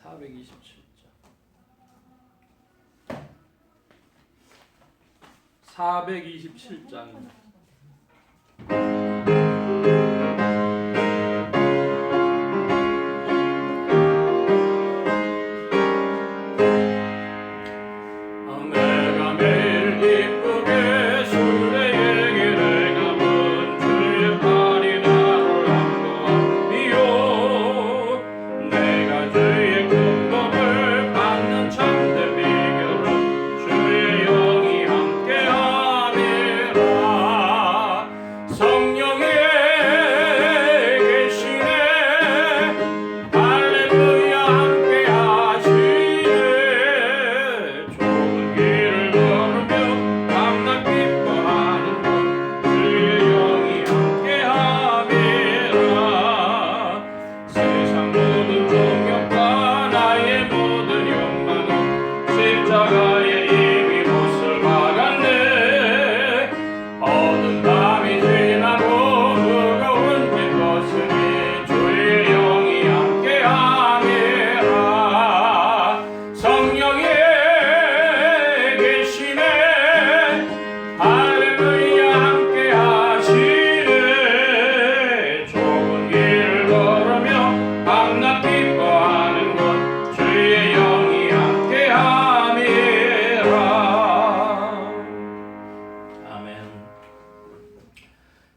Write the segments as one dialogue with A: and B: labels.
A: 427장 427장입니다.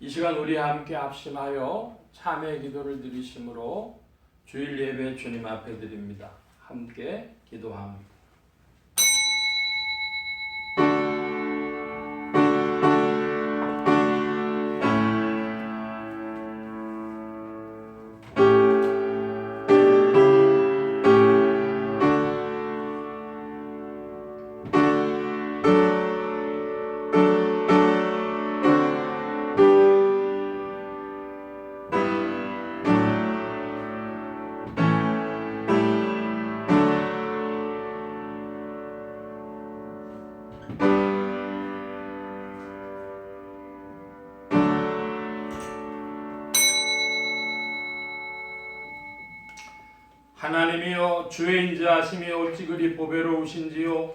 A: 이 시간 우리 함께 합심하여 참회 기도를 드리심으로 주일 예배 주님 앞에 드립니다. 함께 기도합니다. 하나님이여, 주의 인자하심이 어찌 그리 보배로우신지요.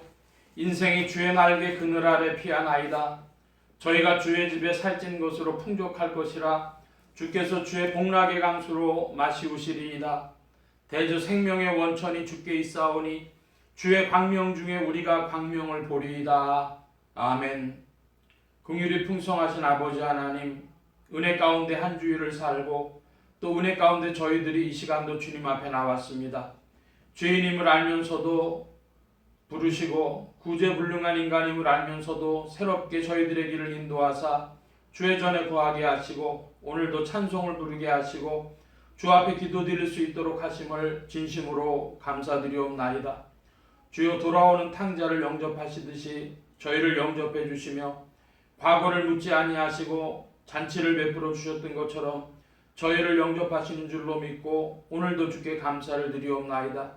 A: 인생이 주의 날개 그늘 아래 피하나이다. 저희가 주의 집에 살찐 것으로 풍족할 것이라. 주께서 주의 복락의 강수로 마시우시리이다. 대저 생명의 원천이 주께 있사오니 주의 광명 중에 우리가 광명을 보리이다. 아멘. 긍휼이 풍성하신 아버지 하나님, 은혜 가운데 한 주일을 살고 또 은혜 가운데 저희들이 이 시간도 주님 앞에 나왔습니다. 죄인임을 알면서도 부르시고 구제불능한 인간임을 알면서도 새롭게 저희들의 길을 인도하사 주의 전에 거하게 하시고 오늘도 찬송을 부르게 하시고 주 앞에 기도드릴 수 있도록 하심을 진심으로 감사드리옵나이다. 주여, 돌아오는 탕자를 영접하시듯이 저희를 영접해 주시며 과거를 묻지 아니하시고 잔치를 베풀어 주셨던 것처럼 저희를 영접하시는 줄로 믿고 오늘도 주께 감사를 드리옵나이다.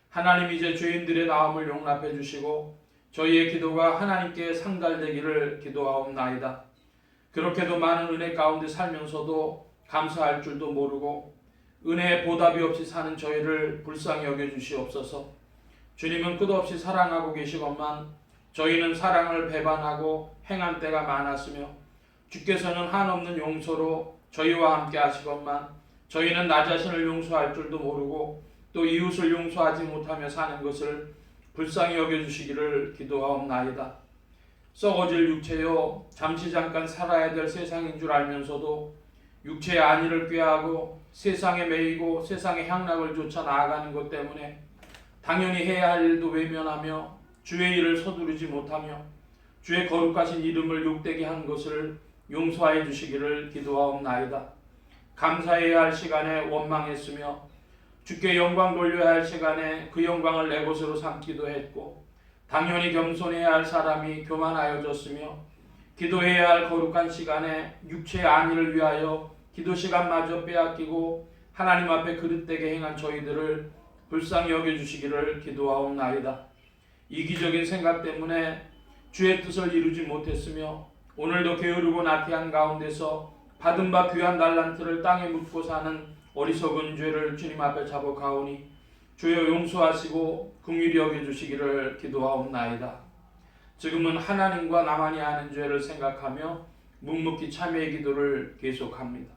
A: 하나님, 이제 죄인들의 나옴을 용납해 주시고 저희의 기도가 하나님께 상달되기를 기도하옵나이다. 그렇게도 많은 은혜 가운데 살면서도 감사할 줄도 모르고 은혜의 보답이 없이 사는 저희를 불쌍히 여겨주시옵소서. 주님은 끝없이 사랑하고 계시건만 저희는 사랑을 배반하고 행한 때가 많았으며 주께서는 한없는 용서로 저희와 함께 하시건만 저희는 나 자신을 용서할 줄도 모르고 또 이웃을 용서하지 못하며 사는 것을 불쌍히 여겨주시기를 기도하옵나이다. 썩어질 육체요, 잠시 잠깐 살아야 될 세상인 줄 알면서도 육체의 안위를 꾀하고 세상에 매이고 세상의 향락을 쫓아 나아가는 것 때문에 당연히 해야 할 일도 외면하며 주의 일을 서두르지 못하며 주의 거룩하신 이름을 욕되게 한 것을 용서하여 주시기를 기도하옵나이다. 감사해야 할 시간에 원망했으며 주께 영광 돌려야 할 시간에 그 영광을 내 것으로 삼기도 했고 당연히 겸손해야 할 사람이 교만하여졌으며 기도해야 할 거룩한 시간에 육체의 안위를 위하여 기도 시간마저 빼앗기고 하나님 앞에 그릇되게 행한 저희들을 불쌍히 여겨주시기를 기도하옵나이다. 이기적인 생각 때문에 주의 뜻을 이루지 못했으며 오늘도 게으르고 나태한 가운데서 받은 바 귀한 달란트를 땅에 묻고 사는 어리석은 죄를 주님 앞에 자복하오니 주여 용서하시고 긍휼히 여겨주시기를 기도하옵나이다. 지금은 하나님과 나만이 아는 죄를 생각하며 묵묵히 참회의 기도를 계속합니다.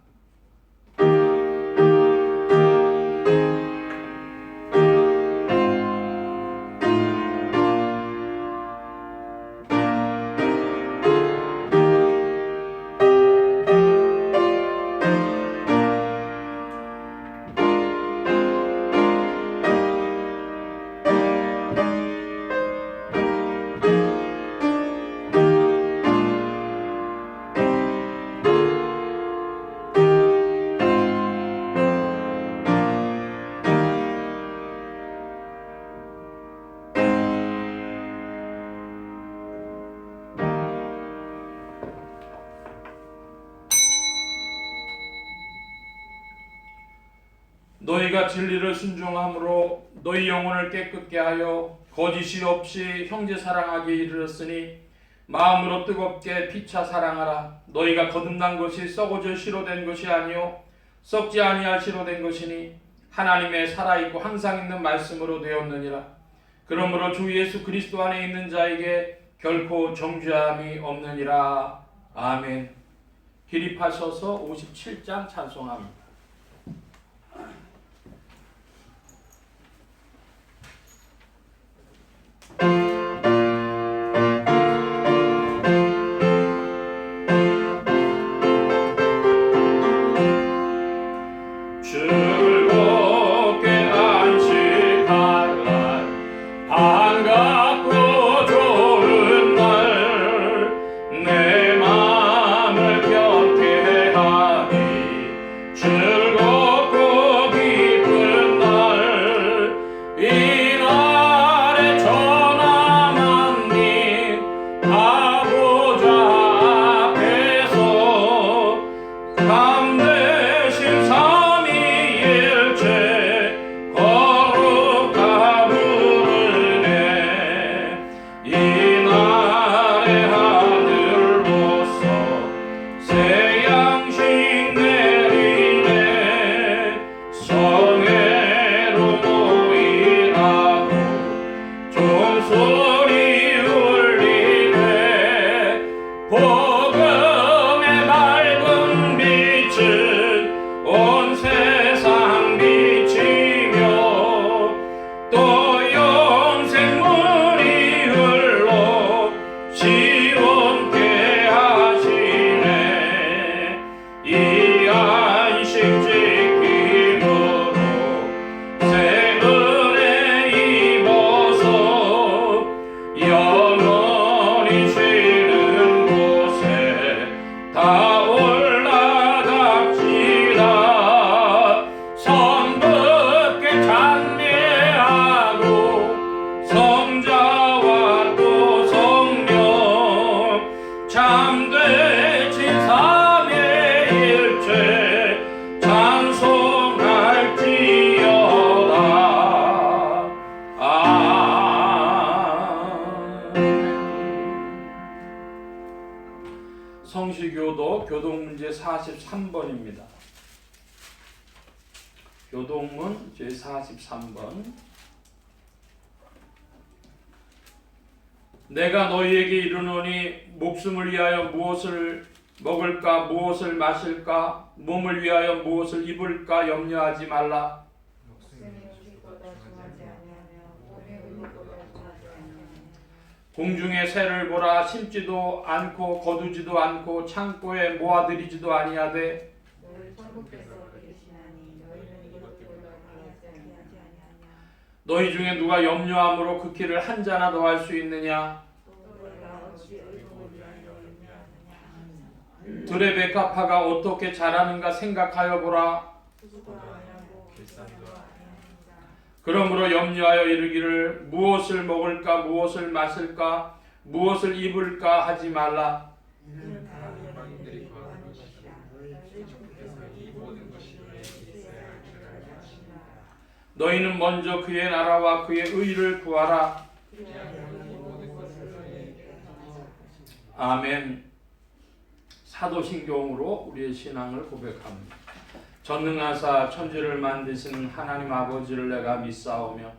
A: 너희가 진리를 순종함으로 너희 영혼을 깨끗게 하여 거짓이 없이 형제 사랑하기에 이르렀으니 마음으로 뜨겁게 피차 사랑하라. 너희가 거듭난 것이 썩어져 시로된 것이 아니요 썩지 아니할 시로된 것이니 하나님의 살아있고 항상 있는 말씀으로 되었느니라. 그러므로 주 예수 그리스도 안에 있는 자에게 결코 정죄함이 없느니라. 아멘. 기립하셔서 57장 찬송합니다. 성시교도 교동문제 43번입니다. 교동문 제43번. 내가 너희에게 이르노니 목숨을 위하여 무엇을 먹을까 무엇을 마실까 몸을 위하여 무엇을 입을까 염려하지 말라. 공중의 새를 보라. 심지도 않고 거두지도 않고 창고에 모아들이지도 아니하되 너희 중에 누가 염려함으로 그 길을 한 자나 더 할 수 있느냐? 들의 백합화가 어떻게 자라는가 생각하여 보라. 그러므로 염려하여 이르기를 무엇을 먹을까 무엇을 마실까 무엇을 입을까 하지 말라. 너희는 먼저 그의 나라와 그의 의를 구하라. 아멘. 사도신경으로 우리의 신앙을 고백합니다. 전능하사 천지를 만드신 하나님 아버지를 내가 믿사오며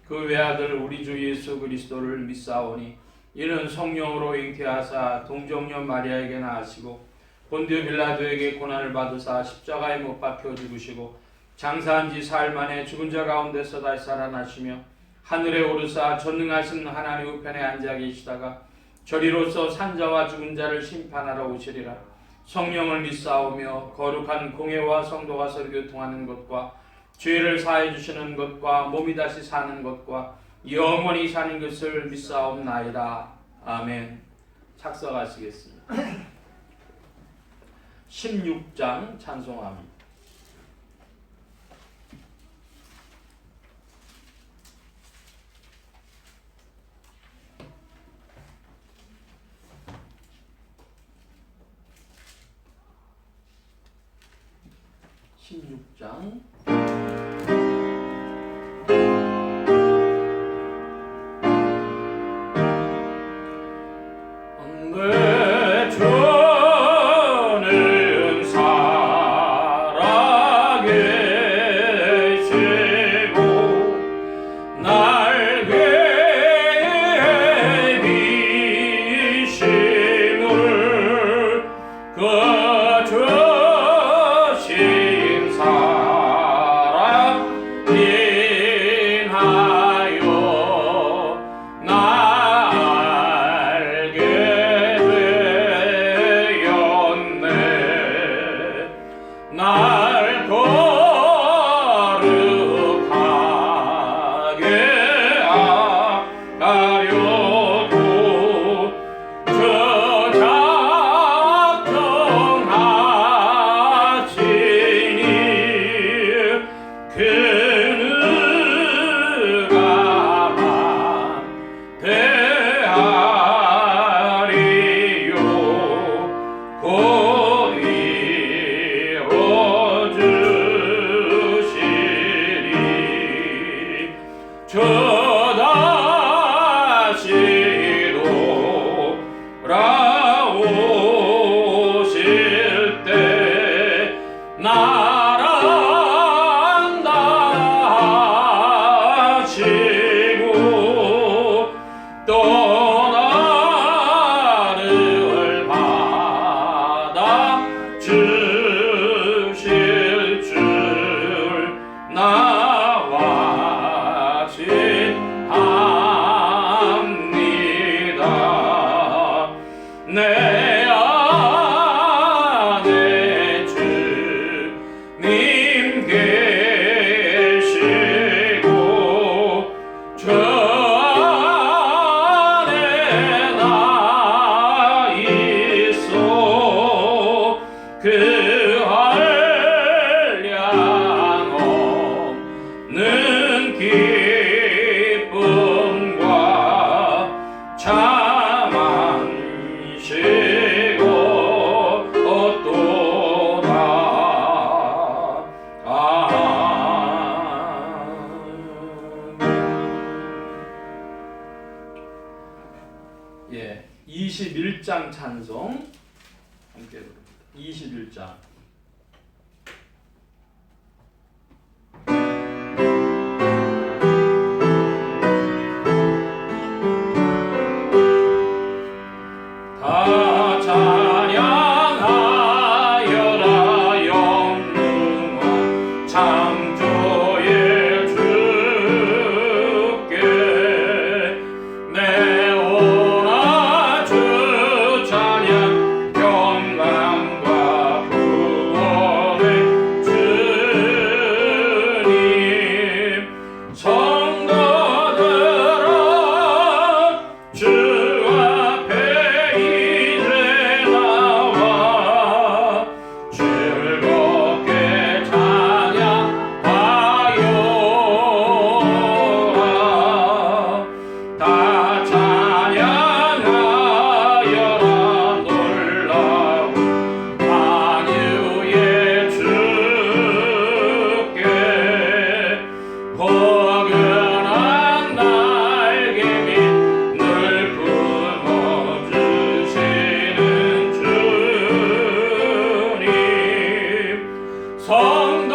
A: 그 외아들 우리 주 예수 그리스도를 믿사오니 이는 성령으로 잉태하사 동정녀 마리아에게 낳으시고 본디오 빌라도에게 고난을 받으사 십자가에 못 박혀 죽으시고 장사한 지 사흘 만에 죽은 자 가운데서 다시 살아나시며 하늘에 오르사 전능하신 하나님 우편에 앉아 계시다가 저리로서 산자와 죽은 자를 심판하러 오시리라. 성령을 믿사오며 거룩한 공회와 성도가 서로 교통하는 것과 죄를 사해 주시는 것과 몸이 다시 사는 것과 영원히 사는 것을 믿사옵나이다. 아멘. 착석하시겠습니다. 16장 찬송합니다. 내 주는 살아계시고 날 계비심을 거주신 사람 인하여 날게 되었네. 날 거룩하게 하려고 저 작정하시니 그누가만 대하리요 곧 이루어주시리. 저 다시 돌아오실 때 나랑 다하시고 또 나를 받아 주실 줄 나와 신합니다. 내 안에 주님 계시고 저 안에 나 있어. 그 한량 없는 기쁨과 참 안식을 또다. 예, 21장 찬송 함께 부릅니다. 21장. 다 찬양하여라 영능한 창조의 주께. 내 오라 주 찬양 평강과 구원의 주님. 성도들아 주 앞에 이제 나와 즐겁게 찬양하여라. 다 찬양하여라. 놀라운 만유의 주께. 포근한 날개 밑 늘 품어주시는 주님. 성도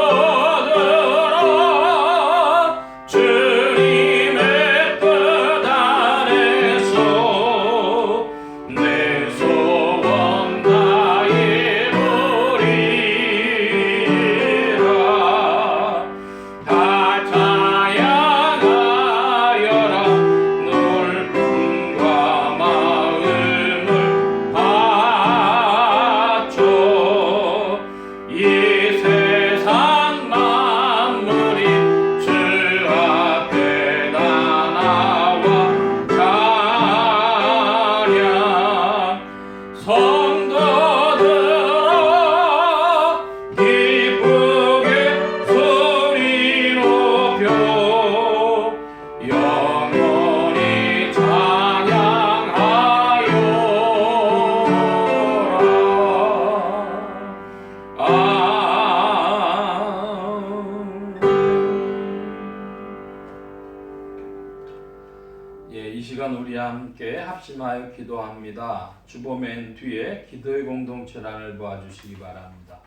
A: 이 시간 우리 함께 합심하여 기도합니다. 주보 맨 뒤에 기도의 공동체란을 보아주시기 바랍니다.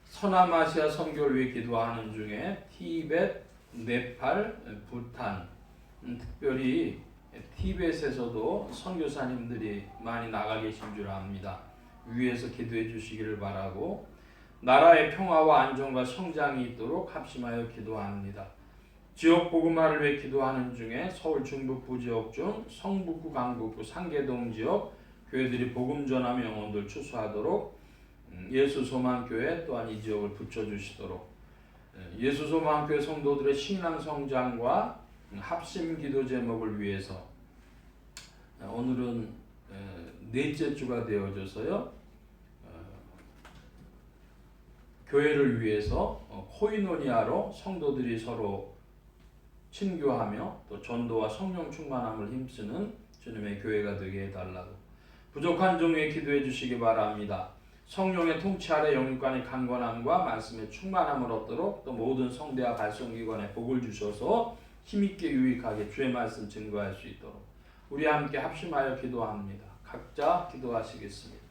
A: 서남아시아 선교를 위해 기도하는 중에 티벳, 네팔, 부탄, 특별히 티벳에서도 선교사님들이 많이 나가 계신 줄 압니다. 위에서 기도해 주시기를 바라고 나라의 평화와 안정과 성장이 있도록 합심하여 기도합니다. 지역 복음화를 위해 기도하는 중에 서울 중북부 지역 중 성북구, 강북구, 상계동 지역 교회들이 복음 전함 영혼들 추수하도록 예수소망교회 또한 이 지역을 붙여주시도록 예수소망교회 성도들의 신앙 성장과 합심 기도 제목을 위해서 오늘은 넷째 주가 되어져서요. 교회를 위해서 코이노니아로 성도들이 서로 친교하며 또 전도와 성령 충만함을 힘쓰는 주님의 교회가 되게 해달라고 부족한 종에 기도해 주시기 바랍니다. 성령의 통치 아래 영육간의 강건함과 말씀의 충만함을 얻도록 또 모든 성대와 발송기관에 복을 주셔서 힘있게 유익하게 주의 말씀 증거할 수 있도록 우리 함께 합심하여 기도합니다. 각자 기도하시겠습니다.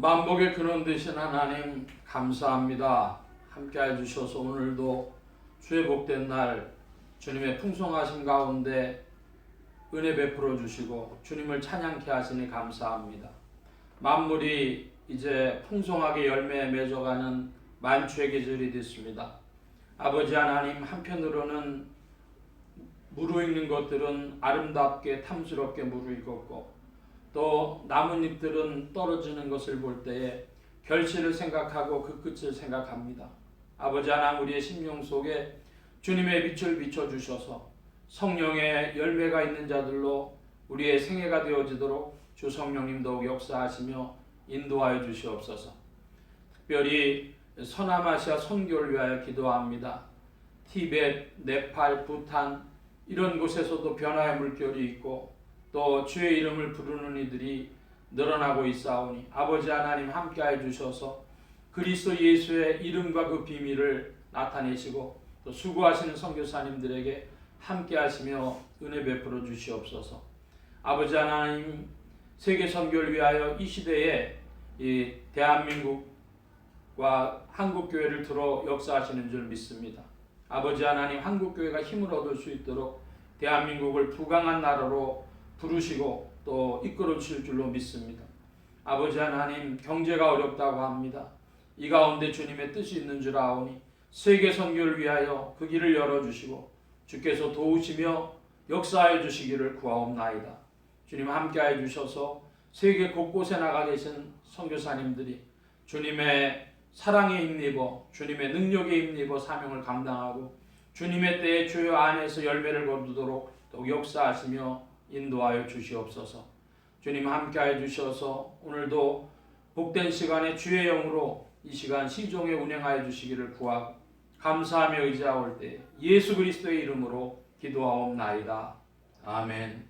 A: 만복의 근원 되신 하나님 감사합니다. 함께 해주셔서 오늘도 주의 복된 날 주님의 풍성하심 가운데 은혜 베풀어 주시고 주님을 찬양케 하시니 감사합니다. 만물이 이제 풍성하게 열매 맺어가는 만추의 계절이 됐습니다. 아버지 하나님, 한편으로는 무르익는 것들은 아름답게 탐스럽게 무르익었고 또 나뭇잎들은 떨어지는 것을 볼 때에 결실을 생각하고 그 끝을 생각합니다. 아버지 하나님, 우리의 심령 속에 주님의 빛을 비춰주셔서 성령의 열매가 있는 자들로 우리의 생애가 되어지도록 주 성령님 더욱 역사하시며 인도하여 주시옵소서. 특별히 서남아시아 선교를 위하여 기도합니다. 티벳, 네팔, 부탄 이런 곳에서도 변화의 물결이 있고 또 주의 이름을 부르는 이들이 늘어나고 있사오니 아버지 하나님 함께해 주셔서 그리스도 예수의 이름과 그 비밀을 나타내시고 또 수고하시는 선교사님들에게 함께하시며 은혜 베풀어 주시옵소서. 아버지 하나님, 세계 선교를 위하여 이 시대에 이 대한민국과 한국교회를 들어 역사하시는 줄 믿습니다. 아버지 하나님, 한국교회가 힘을 얻을 수 있도록 대한민국을 부강한 나라로 부르시고 또 이끌어 주실 줄로 믿습니다. 아버지 하나님, 경제가 어렵다고 합니다. 이 가운데 주님의 뜻이 있는 줄 아오니 세계 선교를 위하여 그 길을 열어주시고 주께서 도우시며 역사해 주시기를 구하옵나이다. 주님 함께해 주셔서 세계 곳곳에 나가 계신 선교사님들이 주님의 사랑에 힘입어 주님의 능력에 힘입어 사명을 감당하고 주님의 때에 주여 안에서 열매를 거두도록 또 역사하시며 인도하여 주시옵소서. 주님 함께하여 주셔서 오늘도 복된 시간에 주의 영으로 이 시간 시종에 운행하여 주시기를 구하고 감사하며 의지하올 때 예수 그리스도의 이름으로 기도하옵나이다. 아멘.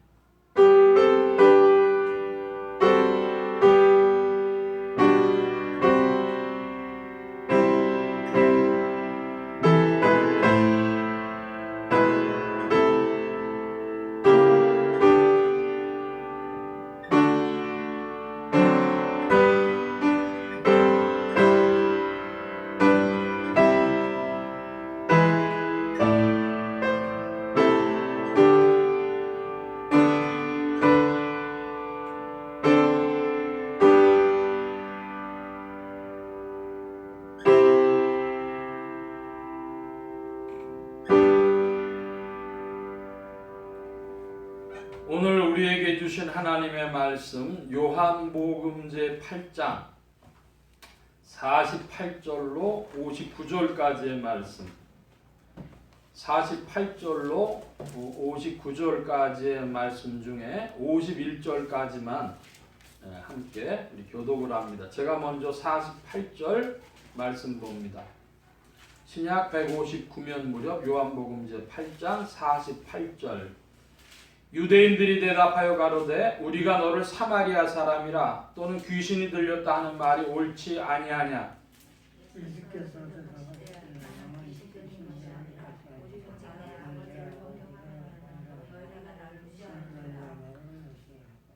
A: 오늘 우리에게 주신 하나님의 말씀 요한복음제 8장 48절로 59절까지의 말씀, 48절로 59절까지의 말씀 중에 51절까지만 함께 우리 교독을 합니다. 제가 먼저 48절 말씀 봅니다. 신약 159면 무렵 요한복음제 8장 48절. 유대인들이 대답하여 가로되 우리가 너를 사마리아 사람이라 또는 귀신이 들렸다 하는 말이 옳지 아니하냐.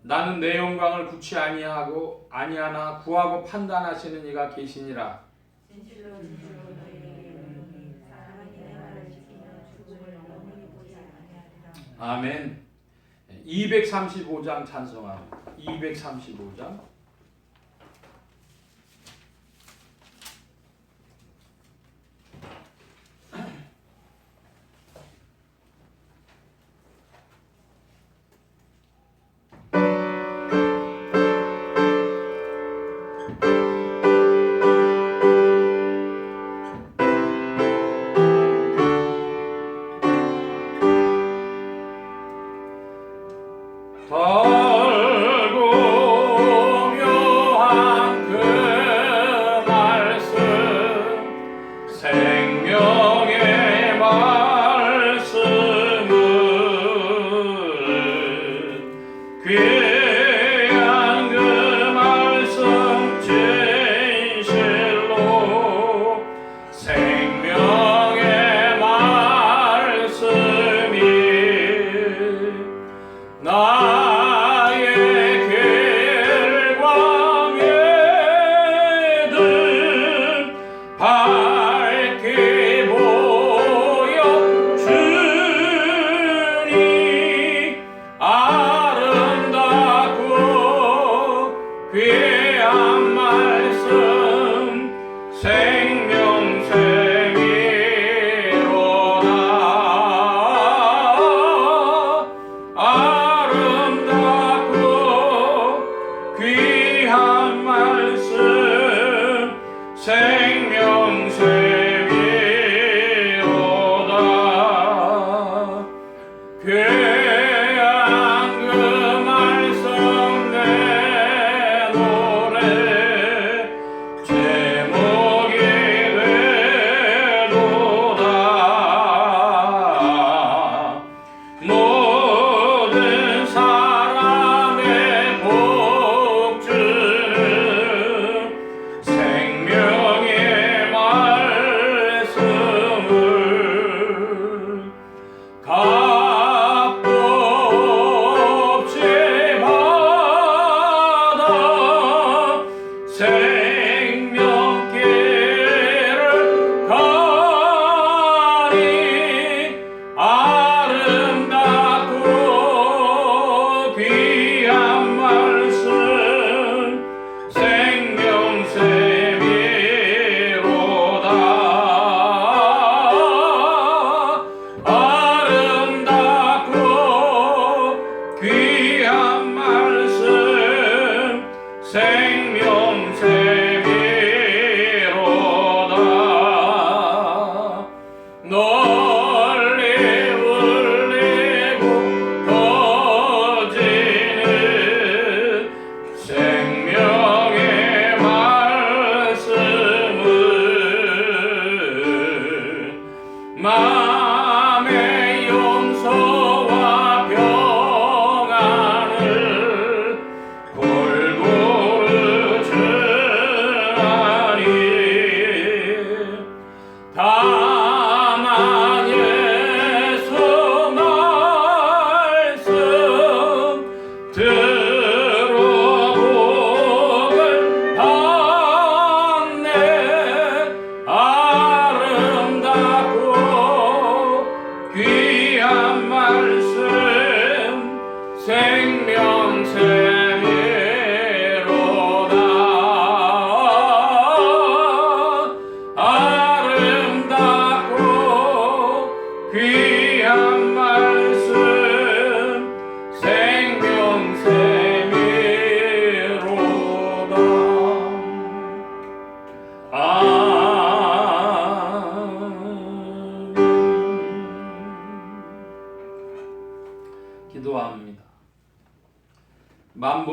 A: 나는 내 영광을 구치 아니하나 구하고 판단하시는 이가 계시니라. 아멘. 235장 찬송합니다. 235장.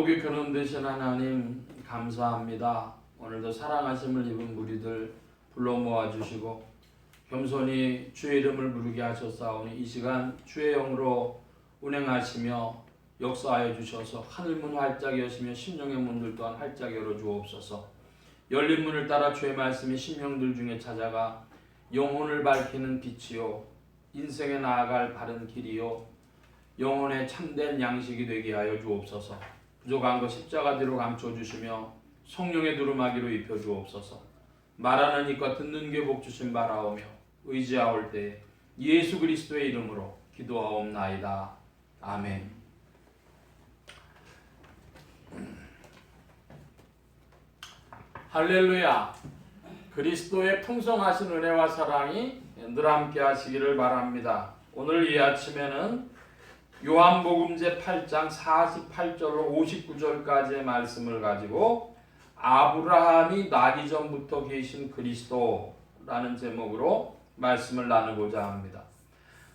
A: 복이 근원 되신 하나님 감사합니다. 오늘도 사랑하심을 입은 무리들 불러 모아주시고 겸손히 주의 이름을 부르게 하셨사오니 이 시간 주의 영으로 운행하시며 역사하여 주셔서 하늘문 활짝 여시며 심령의 문들 또한 활짝 열어주옵소서. 열린 문을 따라 주의 말씀이 심령들 중에 찾아가 영혼을 밝히는 빛이요 인생에 나아갈 바른 길이요 영혼의 참된 양식이 되게 하여 주옵소서. 부족한 것 십자가 뒤로 감춰주시며 성령의 두루마기로 입혀주옵소서. 말하는 이과 듣는 게 복 주신 바라오며 의지하올 때에 예수 그리스도의 이름으로 기도하옵나이다. 아멘. 할렐루야. 그리스도의 풍성하신 은혜와 사랑이 늘 함께 하시기를 바랍니다. 오늘 이 아침에는 요한복음 제8장 48절로 59절까지의 말씀을 가지고 아브라함이 나기 전부터 계신 그리스도라는 제목으로 말씀을 나누고자 합니다.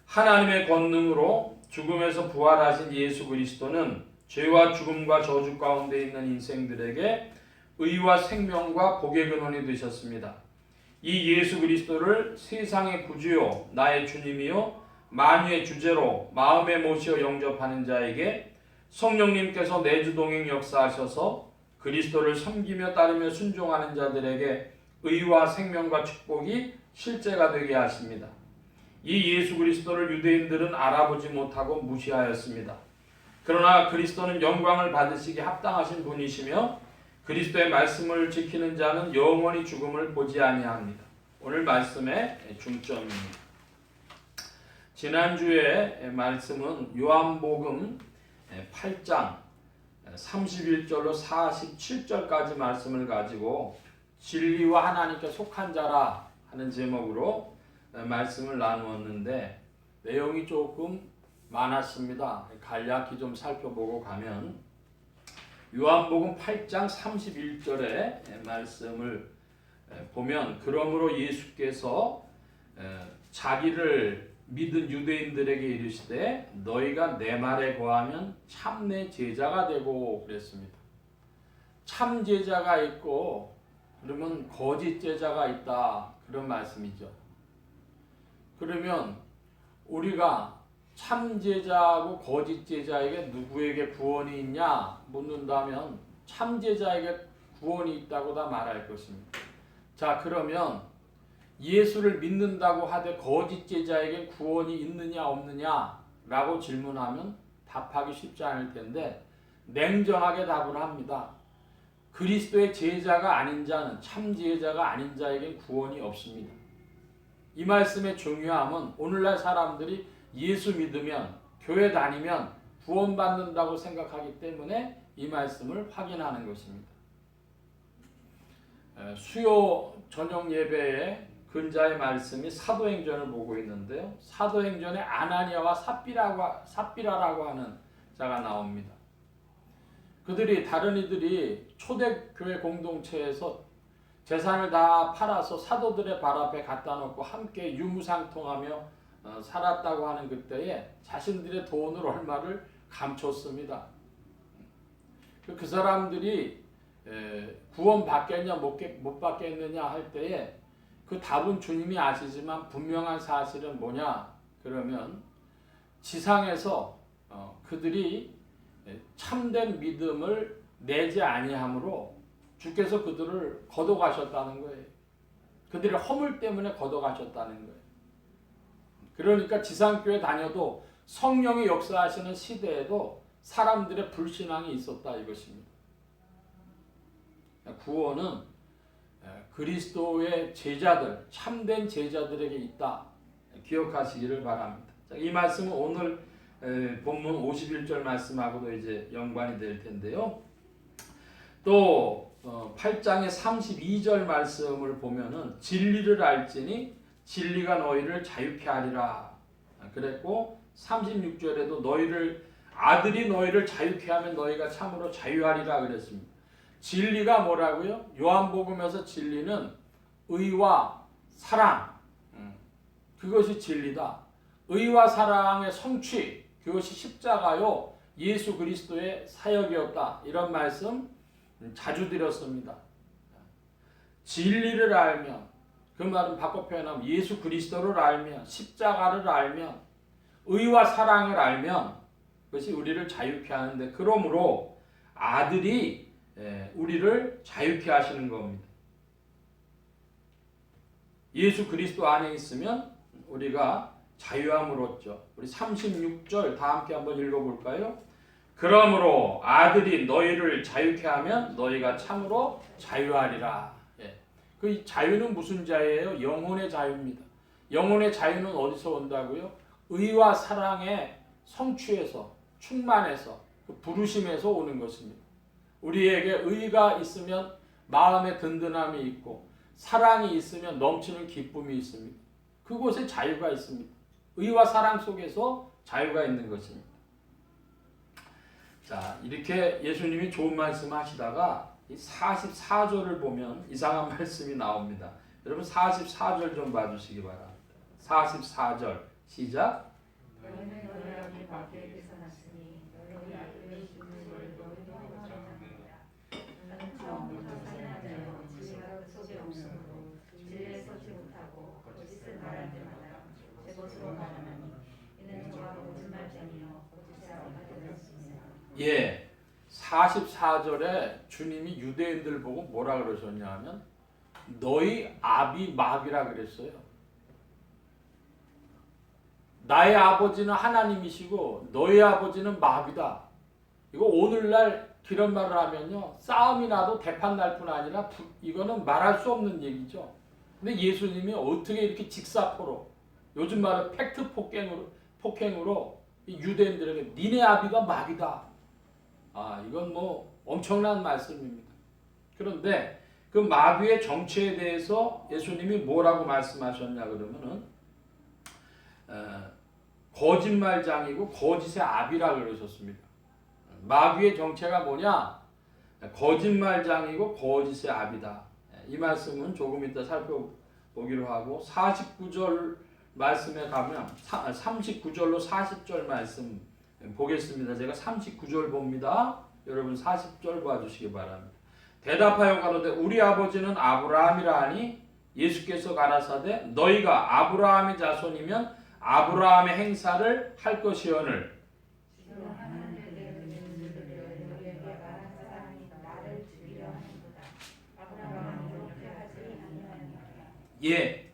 A: 하나님의 권능으로 죽음에서 부활하신 예수 그리스도는 죄와 죽음과 저주 가운데 있는 인생들에게 의와 생명과 복의 근원이 되셨습니다. 이 예수 그리스도를 세상의 구주요 나의 주님이요 만유의 주제로 마음에 모시어 영접하는 자에게 성령님께서 내주동행 역사하셔서 그리스도를 섬기며 따르며 순종하는 자들에게 의와 생명과 축복이 실제가 되게 하십니다. 이 예수 그리스도를 유대인들은 알아보지 못하고 무시하였습니다. 그러나 그리스도는 영광을 받으시기 합당하신 분이시며 그리스도의 말씀을 지키는 자는 영원히 죽음을 보지 아니합니다. 오늘 말씀의 중점입니다. 지난주에 말씀은 요한복음 8장 31절로 47절까지 말씀을 가지고 진리와 하나님께 속한 자라 하는 제목으로 말씀을 나누었는데 내용이 조금 많았습니다. 간략히 좀 살펴보고 가면 요한복음 8장 31절의 말씀을 보면 그러므로 예수께서 자기를 믿은 유대인들에게 이르시되 너희가 내 말에 거하면 참 내 제자가 되고 그랬습니다. 참 제자가 있고 그러면 거짓 제자가 있다 그런 말씀이죠. 그러면 우리가 참 제자하고 거짓 제자에게 누구에게 구원이 있냐 묻는다면 참 제자에게 구원이 있다고 다 말할 것입니다. 자, 그러면 예수를 믿는다고 하되 거짓 제자에게 구원이 있느냐 없느냐 라고 질문하면 답하기 쉽지 않을 텐데 냉정하게 답을 합니다. 그리스도의 제자가 아닌 자는 참 제자가 아닌 자에게 구원이 없습니다. 이 말씀의 중요함은 오늘날 사람들이 예수 믿으면 교회 다니면 구원받는다고 생각하기 때문에 이 말씀을 확인하는 것입니다. 수요 저녁 예배에 근자의 말씀이 사도행전을 보고 있는데요. 사도행전에 아나니아와 삽비라라고 하는 자가 나옵니다. 그들이 다른 이들이 초대교회 공동체에서 재산을 다 팔아서 사도들의 발 앞에 갖다 놓고 함께 유무상통하며 살았다고 하는 그때에 자신들의 돈을 얼마를 감췄습니다. 그 사람들이 구원 받겠냐 못 받겠느냐 할 때에 그 답은 주님이 아시지만 분명한 사실은 뭐냐 그러면 지상에서 그들이 참된 믿음을 내지 아니함으로 주께서 그들을 거둬가셨다는 거예요. 그들의 허물 때문에 거둬가셨다는 거예요. 그러니까 지상교회 다녀도 성령이 역사하시는 시대에도 사람들의 불신앙이 있었다 이것입니다. 구원은 그리스도의 제자들, 참된 제자들에게 있다. 기억하시기를 바랍니다. 이 말씀은 오늘 본문 51절 말씀하고도 이제 연관이 될 텐데요. 또 8장의 32절 말씀을 보면은 진리를 알지니 진리가 너희를 자유케 하리라 그랬고 36절에도 아들이 너희를 자유케 하면 너희가 참으로 자유하리라 그랬습니다. 진리가 뭐라고요? 요한복음에서 진리는 의와 사랑 그것이 진리다. 의와 사랑의 성취 그것이 십자가요 예수 그리스도의 사역이었다. 이런 말씀 자주 드렸습니다. 진리를 알면, 그 말은 바꿔 표현하면 예수 그리스도를 알면, 십자가를 알면, 의와 사랑을 알면 그것이 우리를 자유케 하는데, 그러므로 아들이 우리를 자유케 하시는 겁니다. 예수 그리스도 안에 있으면 우리가 자유함을 얻죠. 우리 36절 다 함께 한번 읽어볼까요? 그러므로 아들이 너희를 자유케 하면 너희가 참으로 자유하리라. 그 자유는 무슨 자유예요? 영혼의 자유입니다. 영혼의 자유는 어디서 온다고요? 의와 사랑의 성취에서, 충만해서, 그 부르심에서 오는 것입니다. 우리에게 의가 있으면 마음의 든든함이 있고, 사랑이 있으면 넘치는 기쁨이 있습니다. 그곳에 자유가 있습니다. 의와 사랑 속에서 자유가 있는 것입니다. 자, 이렇게 예수님이 좋은 말씀 하시다가 44절을 보면 이상한 말씀이 나옵니다. 여러분 44절 좀 봐주시기 바랍니다. 44절 시작.
B: 너희는 너희 아버지 밖에서 났으니 너희 아들의 죽음을 너희도 경험하느니라. 나는 처음부터 살인한 자요 진리가 그 속에 없으므로 진리에 서지 못하고 거짓을 말할 때마다 제 것으로 말하나니 이는 저가 거짓말쟁이요 거짓의 아비가 되었습니다.
A: 예, 44절에 주님이 유대인들 보고 뭐라 그러셨냐 하면 너희 아비 마귀라 그랬어요. 나의 아버지는 하나님이시고 너희 아버지는 마귀다. 이거 오늘날 그런 말을 하면요, 싸움이 나도 대판 날 뿐 아니라 이거는 말할 수 없는 얘기죠. 근데 예수님이 어떻게 이렇게 직사포로, 요즘 말은 팩트 폭행으로 유대인들에게 니네 아비가 마귀다. 이건 뭐 엄청난 말씀입니다. 그런데 그 마귀의 정체에 대해서 예수님이 뭐라고 말씀하셨냐 그러면은 거짓말장이고 거짓의 아비라 그러셨습니다. 마귀의 정체가 뭐냐? 거짓말장이고 거짓의 아비다. 이 말씀은 조금 이따 살펴보기로 하고, 49절 말씀에 가면 39절로 40절 말씀 보겠습니다. 제가 39절 봅니다. 여러분 40절 봐주시기 바랍니다. 대답하여 가로되 우리 아버지는 아브라함이라 하니 예수께서 가라사대 너희가 아브라함의 자손이면 아브라함의 행사를 할 것이오늘. 예,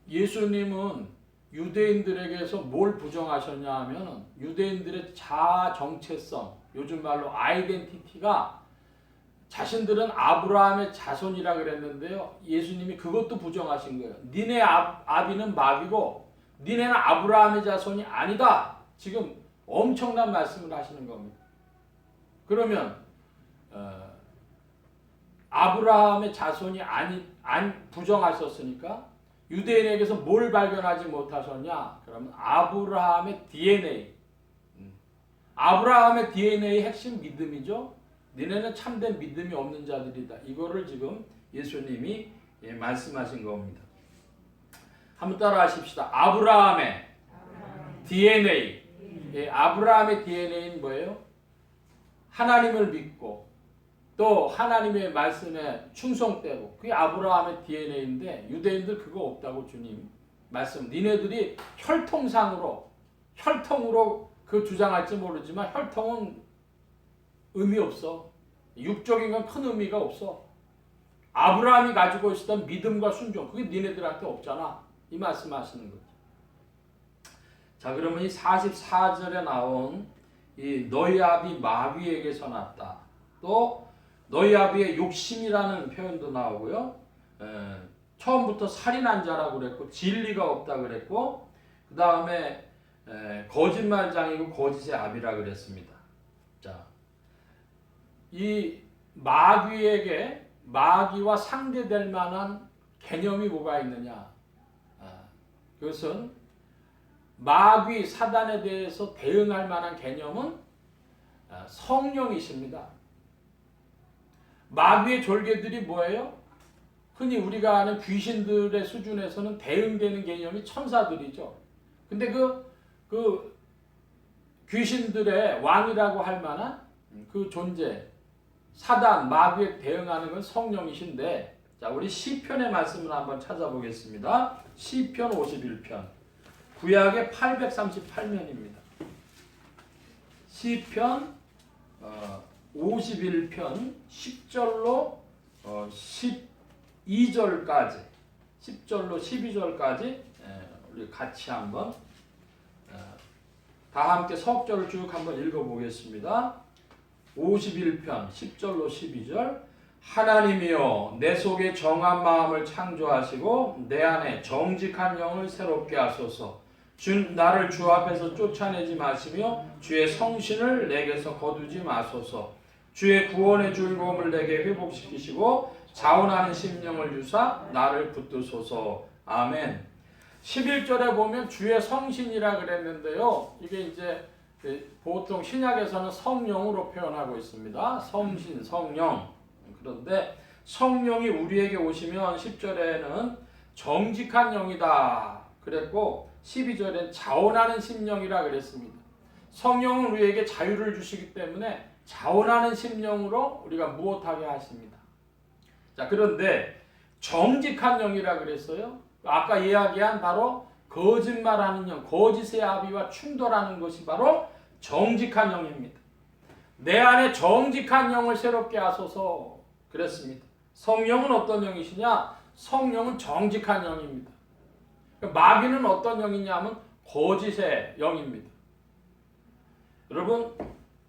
A: 예수님은 유대인들에게서 뭘 부정하셨냐 하면 유대인들의 자아 정체성, 요즘 말로 아이덴티티가 자신들은 아브라함의 자손이라 그랬는데요, 예수님이 그것도 부정하신 거예요. 니네 아비는 마귀고 니네는 아브라함의 자손이 아니다. 지금 엄청난 말씀을 하시는 겁니다. 그러면 아브라함의 자손이 부정하셨으니까 유대인에게서 뭘 발견하지 못하셨냐? 그러면 아브라함의 DNA. 아브라함의 DNA의 핵심 믿음이죠. 너네는 참된 믿음이 없는 자들이다. 이거를 지금 예수님이 말씀하신 겁니다. 한번 따라 하십시다. 아브라함의 DNA. 아브라함의 DNA는 뭐예요? 하나님을 믿고 또 하나님의 말씀에 충성되고, 그게 아브라함의 DNA인데 유대인들 그거 없다고 주님 말씀. 니네들이 혈통으로 그 주장할지 모르지만 혈통은 의미 없어. 육적인 건 큰 의미가 없어. 아브라함이 가지고 있었던 믿음과 순종, 그게 니네들한테 없잖아. 이 말씀하시는 거죠. 자, 그러면 이 44절에 나온 이 너희 아비 마귀에게서 났다. 또 너희 아비의 욕심이라는 표현도 나오고요. 처음부터 살인한 자라고 그랬고 진리가 없다 그랬고, 그 다음에 거짓말장이고 거짓의 아비라 그랬습니다. 자, 이 마귀와 상대될 만한 개념이 뭐가 있느냐? 그것은 마귀 사단에 대해서 대응할 만한 개념은 성령이십니다. 마귀의 졸개들이 뭐예요? 흔히 우리가 아는 귀신들의 수준에서는 대응되는 개념이 천사들이죠. 근데 그 귀신들의 왕이라고 할 만한 그 존재, 사단, 마귀에 대응하는 건 성령이신데, 자, 우리 시편의 말씀을 한번 찾아보겠습니다. 시편 51편. 구약의 838면입니다. 시편 51편 10절로 12절까지 10절로 12절까지 우리 같이 한번 다 함께 석절을 쭉 한번 읽어보겠습니다. 51편 10절로 12절. 하나님이여 내 속에 정한 마음을 창조하시고 내 안에 정직한 영을 새롭게 하소서. 나를 주 앞에서 쫓아내지 마시며 주의 성신을 내게서 거두지 마소서. 주의 구원의 즐거움을 내게 회복시키시고 자원하는 심령을 주사 나를 붙드소서. 아멘. 11절에 보면 주의 성신이라 그랬는데요. 이게 이제 보통 신약에서는 성령으로 표현하고 있습니다. 성신, 성령. 그런데 성령이 우리에게 오시면 10절에는 정직한 영이다 그랬고 12절엔 자원하는 심령이라 그랬습니다. 성령은 우리에게 자유를 주시기 때문에 자원하는 심령으로 우리가 무엇하게 하십니다. 자, 그런데 정직한 영이라 그랬어요. 아까 이야기한 바로 거짓말하는 영, 거짓의 아비와 충돌하는 것이 바로 정직한 영입니다. 내 안에 정직한 영을 새롭게 하소서 그랬습니다. 성령은 어떤 영이시냐? 성령은 정직한 영입니다. 마귀는 어떤 영이냐면 거짓의 영입니다. 여러분,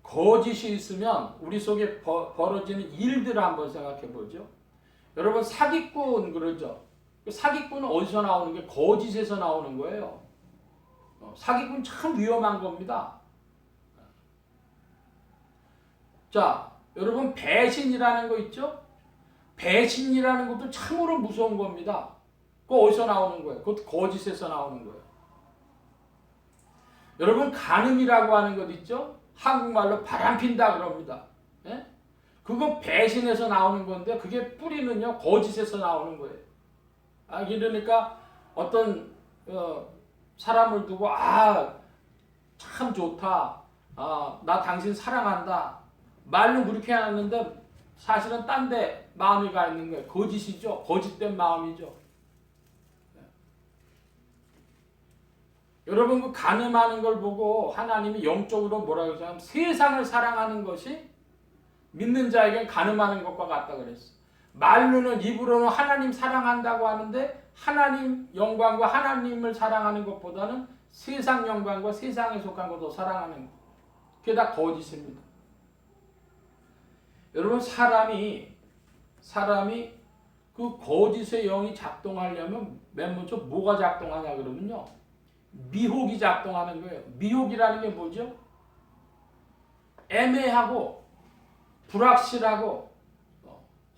A: 거짓이 있으면 우리 속에 벌어지는 일들을 한번 생각해 보죠. 여러분, 사기꾼 그러죠. 사기꾼은 어디서 나오는 게? 거짓에서 나오는 거예요. 사기꾼 참 위험한 겁니다. 자, 여러분, 배신이라는 거 있죠? 배신이라는 것도 참으로 무서운 겁니다. 그거 어디서 나오는 거예요? 그것도 거짓에서 나오는 거예요. 여러분, 간음이라고 하는 것 있죠? 한국말로 바람핀다 그럽니다. 예? 그거 배신에서 나오는 건데 그게 뿌리는요 거짓에서 나오는 거예요. 그러니까 어떤 사람을 두고 참 좋다. 나 당신 사랑한다. 말로 그렇게 하는데 사실은 딴 데 마음이 가 있는 거예요. 거짓이죠. 거짓된 마음이죠. 여러분, 그 간음하는 걸 보고 하나님이 영적으로 뭐라고 하냐면 세상을 사랑하는 것이 믿는 자에겐 간음하는 것과 같다 그랬어. 말로는, 입으로는 하나님 사랑한다고 하는데 하나님 영광과 하나님을 사랑하는 것보다는 세상 영광과 세상에 속한 것을 사랑하는 것. 그게 다 거짓입니다. 여러분, 사람이 그 거짓의 영이 작동하려면 맨 먼저 뭐가 작동하냐 그러면요. 미혹이 작동하는 거예요. 미혹이라는 게 뭐죠? 애매하고 불확실하고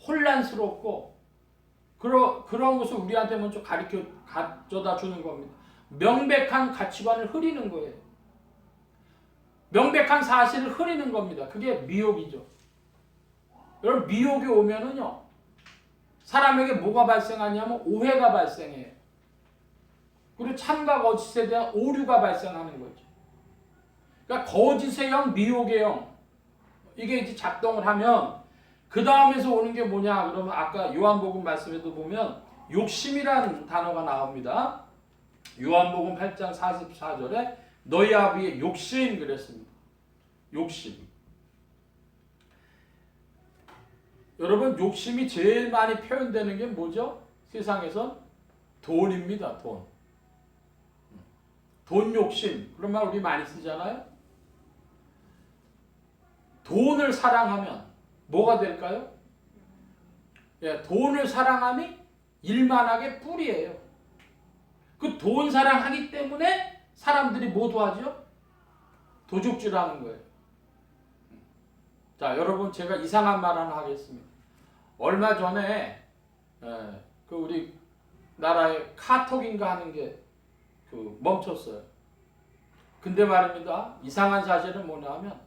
A: 혼란스럽고 그런 것을 우리한테 먼저 가져다 주는 겁니다. 명백한 가치관을 흐리는 거예요. 명백한 사실을 흐리는 겁니다. 그게 미혹이죠. 여러분, 미혹이 오면은요, 사람에게 뭐가 발생하냐면 오해가 발생해요. 그리고 참과 거짓에 대한 오류가 발생하는 거죠. 그러니까 거짓의 영, 미혹의 영, 이게 이제 작동을 하면 그 다음에서 오는 게 뭐냐 그러면 아까 요한복음 말씀에도 보면 욕심이라는 단어가 나옵니다. 요한복음 8장 44절에 너희 아비의 욕심 그랬습니다. 욕심. 여러분, 욕심이 제일 많이 표현되는 게 뭐죠? 세상에선 돈입니다. 돈 욕심. 그런 말 우리 많이 쓰잖아요. 돈을 사랑하면 뭐가 될까요? 돈을 사랑함이 일만하게 뿌리예요. 그 돈 사랑하기 때문에 사람들이 모두 하죠? 도둑질하는 거예요. 자, 여러분, 제가 이상한 말 하나 하겠습니다. 얼마 전에 그 우리 나라의 카톡인가 하는 게 멈췄어요. 근데 말입니다. 이상한 사실은 뭐냐면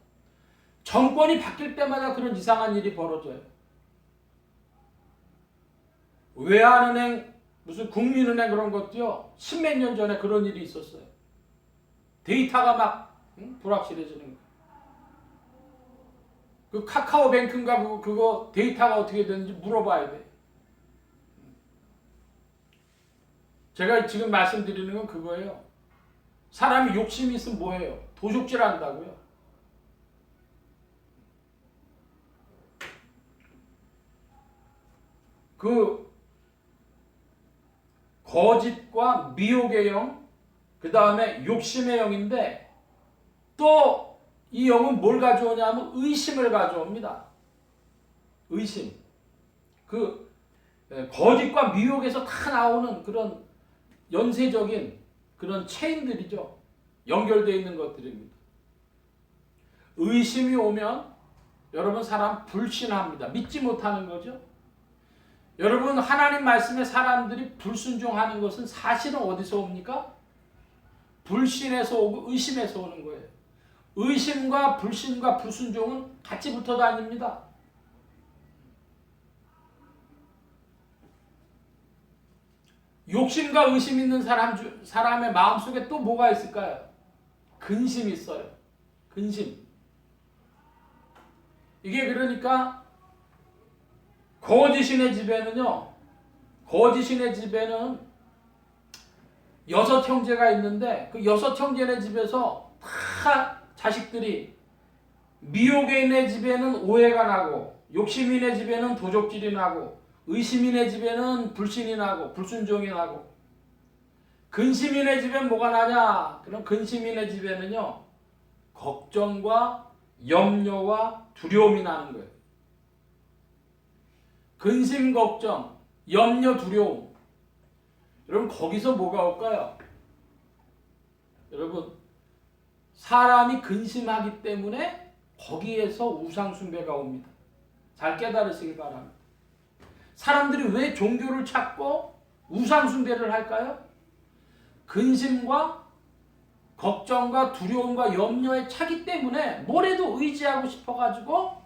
A: 정권이 바뀔 때마다 그런 이상한 일이 벌어져요. 외환은행, 무슨 국민은행 그런 것도요. 십몇 년 전에 그런 일이 있었어요. 데이터가 막 응? 불확실해지는 거예요. 그 카카오뱅크인가 그거 데이터가 어떻게 되는지 물어봐야 돼. 제가 지금 말씀드리는 건 그거예요. 사람이 욕심이 있으면 뭐예요? 도적질 한다고요. 그 거짓과 미혹의 영, 그 다음에 욕심의 영인데 또 이 영은 뭘 가져오냐면 의심을 가져옵니다. 의심. 그 거짓과 미혹에서 다 나오는 그런 연쇄적인 그런 체인들이죠. 연결되어 있는 것들입니다. 의심이 오면 여러분 사람 불신합니다. 믿지 못하는 거죠. 여러분 하나님 말씀에 사람들이 불순종하는 것은 사실은 어디서 옵니까? 불신에서 오고 의심에서 오는 거예요. 의심과 불신과 불순종은 같이 붙어 다닙니다. 욕심과 의심 있는 사람의 마음속에 또 뭐가 있을까요? 근심이 있어요. 근심. 이게 그러니까 거짓인의 집에는 6 형제가 있는데 그 6 형제네 집에서 다 자식들이 미혹인의 집에는 오해가 나고 욕심인의 집에는 도적질이 나고 의심인의 집에는 불신이 나고 불순종이 나고 근심인의 집엔 뭐가 나냐? 그럼 근심인의 집에는요 걱정과 염려와 두려움이 나는 거예요. 근심, 걱정, 염려, 두려움. 여러분 거기서 뭐가 올까요? 여러분 사람이 근심하기 때문에 거기에서 우상숭배가 옵니다. 잘 깨달으시기 바랍니다. 사람들이 왜 종교를 찾고 우상숭배를 할까요? 근심과 걱정과 두려움과 염려에 차기 때문에 뭐래도 의지하고 싶어가지고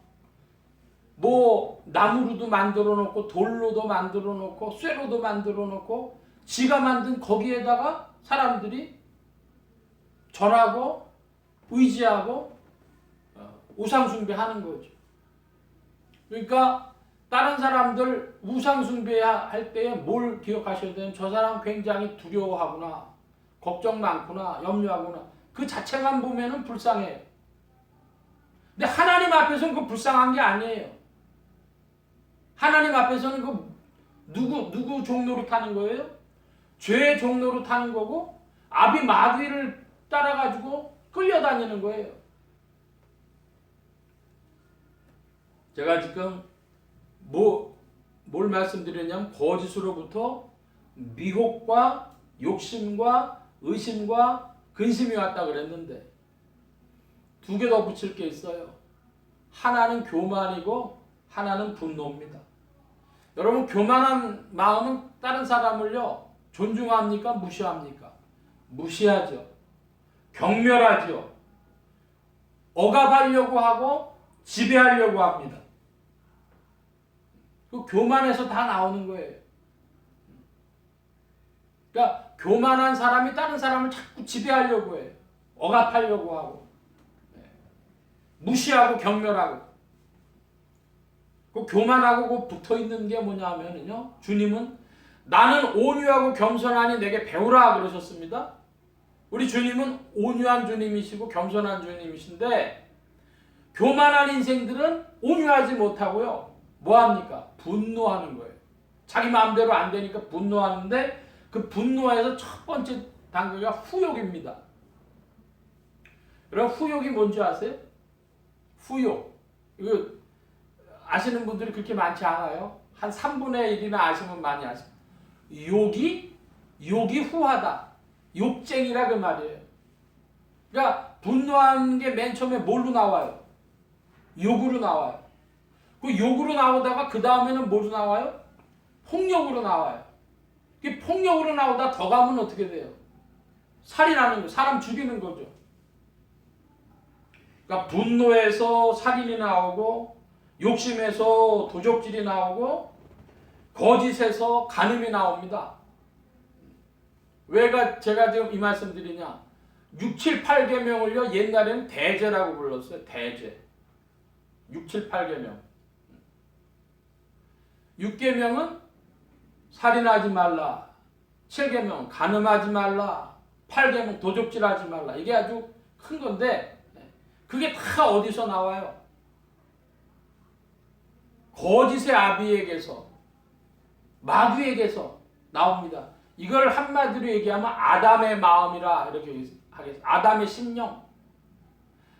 A: 뭐 나무로도 만들어 놓고 돌로도 만들어 놓고 쇠로도 만들어 놓고 지가 만든 거기에다가 사람들이 절하고 의지하고 우상숭배하는 거죠. 그러니까 다른 사람들 우상숭배할 때에 뭘 기억하셔야 되냐면 저 사람 굉장히 두려워하구나, 걱정 많구나, 염려하구나. 그 자체만 보면은 불쌍해요. 근데 하나님 앞에서는 그 불쌍한 게 아니에요. 하나님 앞에서는 그 누구 종로로 타는 거예요? 죄의 종로로 타는 거고 아비 마귀를 따라가지고 끌려다니는 거예요. 제가 지금 뭘 말씀드렸냐면 거짓으로부터 미혹과 욕심과 의심과 근심이 왔다 그랬는데 2개 더 붙일 게 있어요. 하나는 교만이고 하나는 분노입니다. 여러분 교만한 마음은 다른 사람을요 존중합니까? 무시합니까? 무시하죠. 경멸하죠. 억압하려고 하고 지배하려고 합니다. 그 교만에서 다 나오는 거예요. 그러니까 교만한 사람이 다른 사람을 자꾸 지배하려고 해요. 억압하려고 하고 무시하고 경멸하고 그 교만하고 붙어 있는 게 뭐냐면요. 주님은 나는 온유하고 겸손하니 내게 배우라 그러셨습니다. 우리 주님은 온유한 주님이시고 겸손한 주님이신데 교만한 인생들은 온유하지 못하고요. 뭐합니까? 분노하는 거예요. 자기 마음대로 안 되니까 분노하는데 그 분노에서 첫 번째 단계가 후욕입니다. 여러분 후욕이 뭔지 아세요? 후욕. 이거 아시는 분들이 그렇게 많지 않아요. 한 3분의 1이나 아시면 많이 아십니다. 욕이 후하다. 욕쟁이라 그 말이에요. 그러니까 분노하는 게 맨 처음에 뭘로 나와요? 욕으로 나와요. 그 욕으로 나오다가 그 다음에는 뭐로 나와요? 폭력으로 나와요. 그 폭력으로 나오다 더 가면 어떻게 돼요? 살인하는 거, 사람 죽이는 거죠. 그러니까 분노에서 살인이 나오고 욕심에서 도적질이 나오고 거짓에서 간음이 나옵니다. 왜 제가 지금 이 말씀 드리냐? 6, 7, 8계명을요 옛날에는 대제라고 불렀어요. 대제. 6, 7, 8계명. 6계명은 살인하지 말라. 7계명 간음하지 말라. 8계명 도적질하지 말라. 이게 아주 큰 건데 그게 다 어디서 나와요? 거짓의 아비에게서 마귀에게서 나옵니다. 이걸 한마디로 얘기하면 아담의 마음이라 이렇게 하겠습니다. 아담의 심령.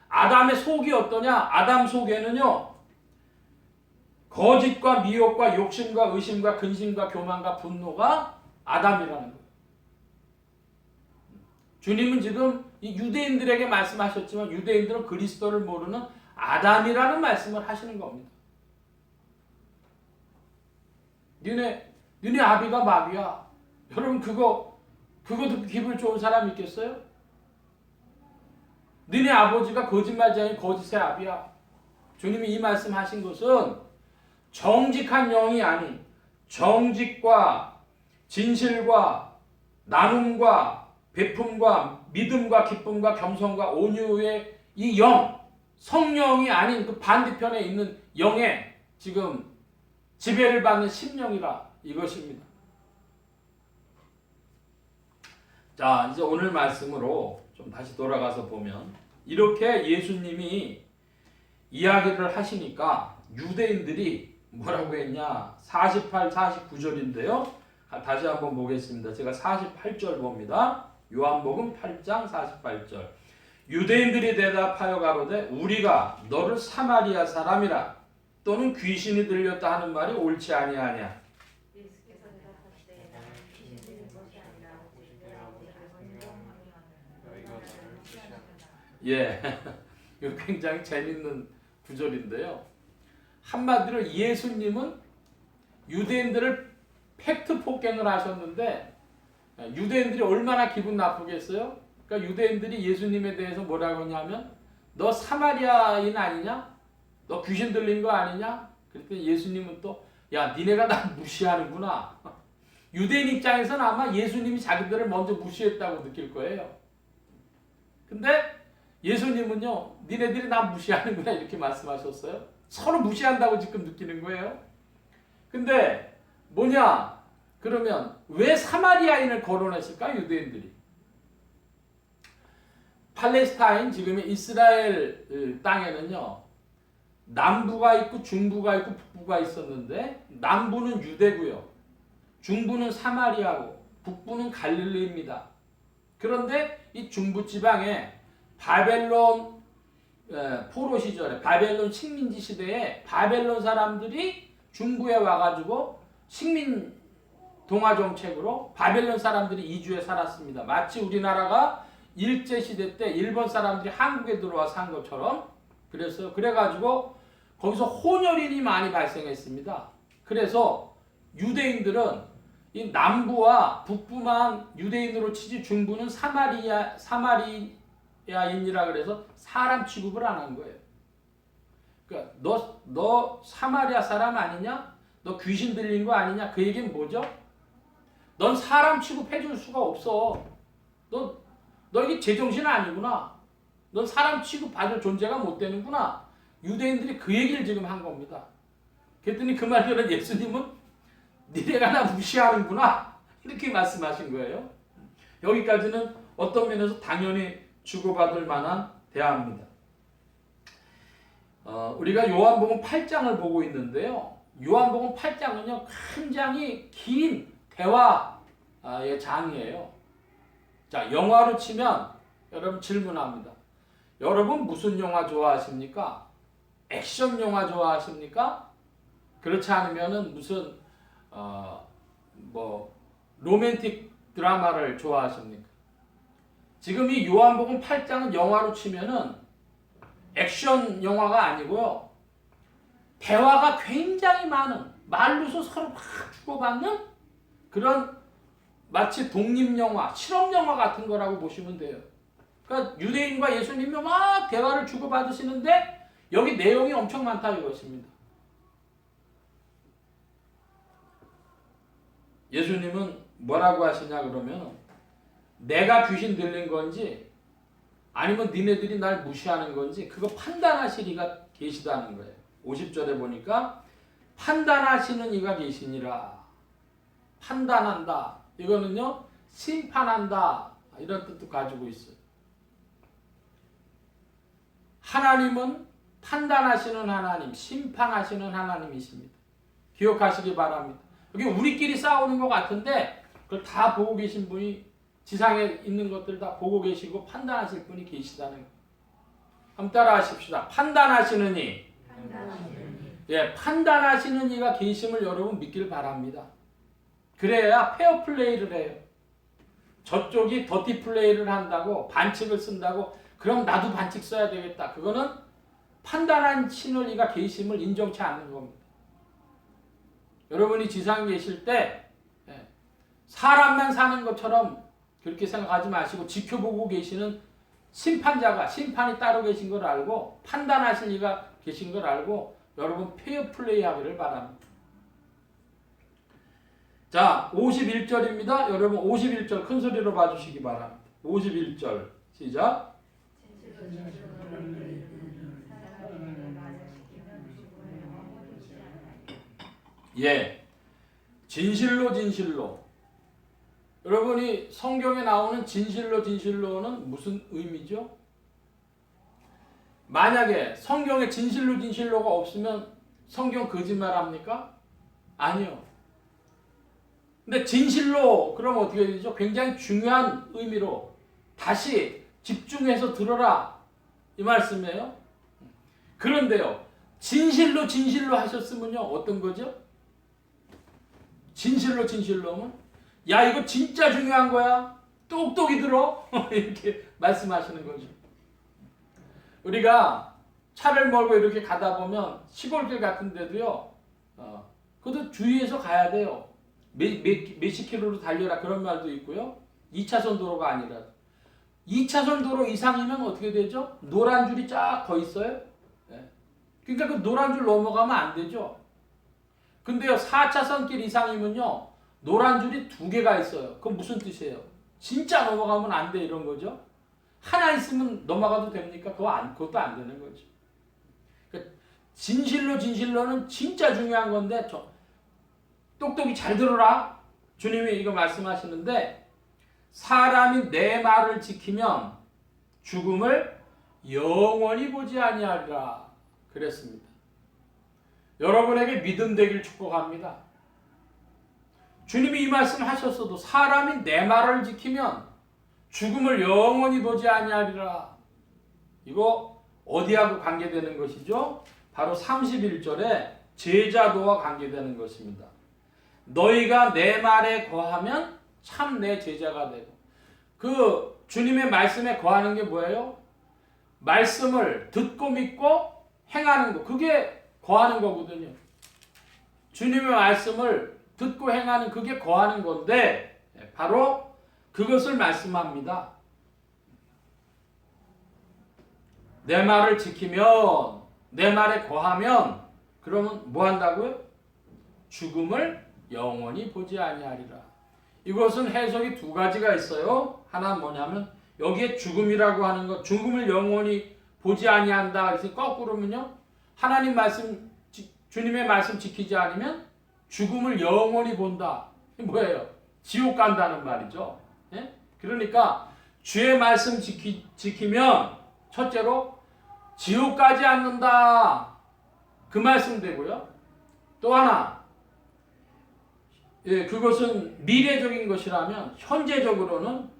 A: 아담의 속이 어떠냐? 아담 속에는요. 거짓과 미혹과 욕심과 의심과 근심과 교만과 분노가 아담이라는 거예요. 주님은 지금 이 유대인들에게 말씀하셨지만 유대인들은 그리스도를 모르는 아담이라는 말씀을 하시는 겁니다. 너네 아비가 마귀야. 여러분 그거 듣고 기분 좋은 사람 있겠어요? 너네 아버지가 거짓말쟁이 아닌 거짓의 아비야. 주님이 이 말씀하신 것은 정직한 영이 아닌 정직과 진실과 나눔과 베품과 믿음과 기쁨과 겸손과 온유의 이 영, 성령이 아닌 그 반대편에 있는 영에 지금 지배를 받는 심령이라 이것입니다. 자, 이제 오늘 말씀으로 좀 다시 돌아가서 보면 이렇게 예수님이 이야기를 하시니까 유대인들이 뭐라고 했냐? 48, 49절인데요. 다시 한번 보겠습니다. 제가 48절 봅니다. 요한복음 8장 48절. 유대인들이 대답하여 가로되 우리가 너를 사마리아 사람이라 또는 귀신이 들렸다 하는 말이 옳지 아니하냐.
B: 예수께서 대답하시되 나는 귀신 들린 것이 아니라 오직 내가 오직 알거니와 너희가 나를 취하는다.
A: 예, 이거 굉장히 재밌는 구절인데요. 한마디로 예수님은 유대인들을 팩트 폭행을 하셨는데 유대인들이 얼마나 기분 나쁘겠어요? 그러니까 유대인들이 예수님에 대해서 뭐라고 하냐면 너 사마리아인 아니냐? 너 귀신 들린 거 아니냐? 그랬더니 예수님은 또 야 니네가 나 무시하는구나. 유대인 입장에서는 아마 예수님이 자기들을 먼저 무시했다고 느낄 거예요. 근데 예수님은요 니네들이 나 무시하는구나 이렇게 말씀하셨어요. 서로 무시한다고 지금 느끼는 거예요. 근데 뭐냐? 그러면 왜 사마리아인을 거론했을까? 유대인들이. 팔레스타인 지금의 이스라엘 땅에는요. 남부가 있고 중부가 있고 북부가 있었는데 남부는 유대고요. 중부는 사마리아고 북부는 갈릴리입니다. 그런데 이 중부 지방에 바벨론 포로 시절에 바벨론 식민지 시대에 바벨론 사람들이 중부에 와가지고 식민 동화 정책으로 바벨론 사람들이 이주해 살았습니다. 마치 우리나라가 일제 시대 때 일본 사람들이 한국에 들어와 산 것처럼 그래가지고 거기서 혼혈인이 많이 발생했습니다. 그래서 유대인들은 이 남부와 북부만 유대인으로 치지 중부는 사마리아인이라 그래서 사람 취급을 안 한 거예요. 그러니까 너 사마리아 사람 아니냐? 너 귀신 들린 거 아니냐? 그 얘기는 뭐죠? 넌 사람 취급해 줄 수가 없어. 너 이게 제정신 아니구나. 넌 사람 취급받을 존재가 못 되는구나. 유대인들이 그 얘기를 지금 한 겁니다. 그랬더니 그 말 들은 예수님은 니네가 나 무시하는구나. 이렇게 말씀하신 거예요. 여기까지는 어떤 면에서 당연히 주고받을 만한 대화입니다. 우리가 요한복음 8장을 보고 있는데요. 요한복음 8장은요. 굉장히 긴 대화의 장이에요. 자, 영화로 치면 여러분 질문합니다. 여러분 무슨 영화 좋아하십니까? 액션 영화 좋아하십니까? 그렇지 않으면은 무슨 로맨틱 드라마를 좋아하십니까? 지금 이 요한복음 8장은 영화로 치면은 액션 영화가 아니고요. 대화가 굉장히 많은 말로서 서로 막 주고받는 그런 마치 독립영화, 실험영화 같은 거라고 보시면 돼요. 그러니까 유대인과 예수님이 막 대화를 주고받으시는데 여기 내용이 엄청 많다 이것입니다. 예수님은 뭐라고 하시냐 그러면 내가 귀신 들린 건지 아니면 니네들이 날 무시하는 건지 그거 판단하실 이가 계시다는 거예요. 50절에 보니까 판단하시는 이가 계시니라. 판단한다. 이거는요 심판한다 이런 뜻도 가지고 있어요. 하나님은 판단하시는 하나님, 심판하시는 하나님이십니다. 기억하시기 바랍니다. 여기 우리끼리 싸우는 것 같은데 그걸 다 보고 계신 분이 지상에 있는 것들 다 보고 계시고 판단하실 분이 계시다는 거예요. 한번 따라 하십시다. 판단하시는 이. 예, 판단하시는 이가 계심을 여러분 믿길 바랍니다. 그래야 페어 플레이를 해요. 저쪽이 더티 플레이를 한다고 반칙을 쓴다고 그럼 나도 반칙 써야 되겠다. 그거는 판단하시는 이가 계심을 인정치 않는 겁니다. 여러분이 지상에 계실 때 사람만 사는 것처럼 그렇게 생각하지 마시고 지켜보고 계시는 심판자가 심판이 따로 계신 걸 알고 판단하실 이가 계신 걸 알고 여러분 페어 플레이 하기를 바랍니다. 자, 51절입니다. 여러분 51절 큰 소리로 봐주시기 바랍니다. 51절 시작. 예, 진실로 진실로. 여러분이 성경에 나오는 진실로 진실로는 무슨 의미죠? 만약에 성경에 진실로 진실로가 없으면 성경 거짓말합니까? 아니요. 근데 진실로 그럼 어떻게 되죠? 굉장히 중요한 의미로 다시 집중해서 들어라 이 말씀이에요. 그런데요, 진실로 진실로 하셨으면요 어떤 거죠? 진실로 진실로면 야 이거 진짜 중요한 거야. 똑똑히 들어. 이렇게 말씀하시는 거죠. 우리가 차를 몰고 이렇게 가다 보면 시골길 같은 데도요. 그것도 주의해서 가야 돼요. 몇십 킬로로 달려라 그런 말도 있고요. 2차선 도로가 아니라 2차선 도로 이상이면 어떻게 되죠? 노란 줄이 쫙 더 있어요. 그러니까 그 노란 줄 넘어가면 안 되죠. 근데요 4차선 길 이상이면요 노란 줄이 2개가 있어요. 그건 무슨 뜻이에요? 진짜 넘어가면 안 돼 이런 거죠. 하나 있으면 넘어가도 됩니까? 그것도 안 되는 거죠. 그러니까 진실로 진실로는 진짜 중요한 건데 똑똑히 잘 들어라. 주님이 이거 말씀하시는데 사람이 내 말을 지키면 죽음을 영원히 보지 아니하리라 그랬습니다. 여러분에게 믿음 되길 축복합니다. 주님이 이 말씀을 하셨어도 사람이 내 말을 지키면 죽음을 영원히 보지 아니하리라. 이거 어디하고 관계되는 것이죠? 바로 31절에 제자도와 관계되는 것입니다. 너희가 내 말에 거하면 참 내 제자가 되고. 그 주님의 말씀에 거하는 게 뭐예요? 말씀을 듣고 믿고 행하는 거. 그게 거하는 거거든요. 주님의 말씀을 듣고 행하는 그게 거하는 건데 바로 그것을 말씀합니다. 내 말을 지키면 내 말에 거하면 그러면 뭐 한다고요? 죽음을 영원히 보지 아니하리라. 이것은 해석이 2가지가 있어요. 하나는 뭐냐면 여기에 죽음이라고 하는 것, 죽음을 영원히 보지 아니한다. 그래서 거꾸로면요. 하나님 말씀, 주님의 말씀 지키지 않으면 죽음을 영원히 본다. 이게 뭐예요? 지옥 간다는 말이죠. 예? 그러니까 주의 말씀 지키면 첫째로 지옥 가지 않는다. 그 말씀 되고요. 또 하나, 그것은 미래적인 것이라면 현재적으로는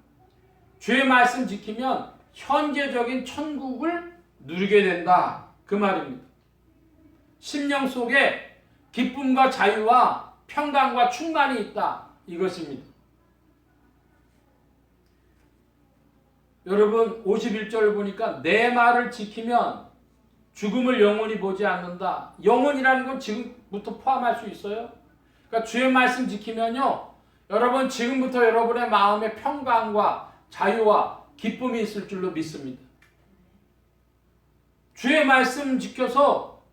A: 주의 말씀 지키면 현재적인 천국을 누리게 된다. 그 말입니다. 심령 속에 기쁨과 자유와 평강과 충만이 있다. 이것입니다. 여러분 51절을 보니까 내 말을 지키면 죽음을 영원히 보지 않는다. 영원이라는 건 지금부터 포함할 수 있어요. 그러니까 주의 말씀 지키면요. 여러분 지금부터 여러분의 마음에 평강과 자유와 기쁨이 있을 줄로 믿습니다. 주의 말씀 지켜서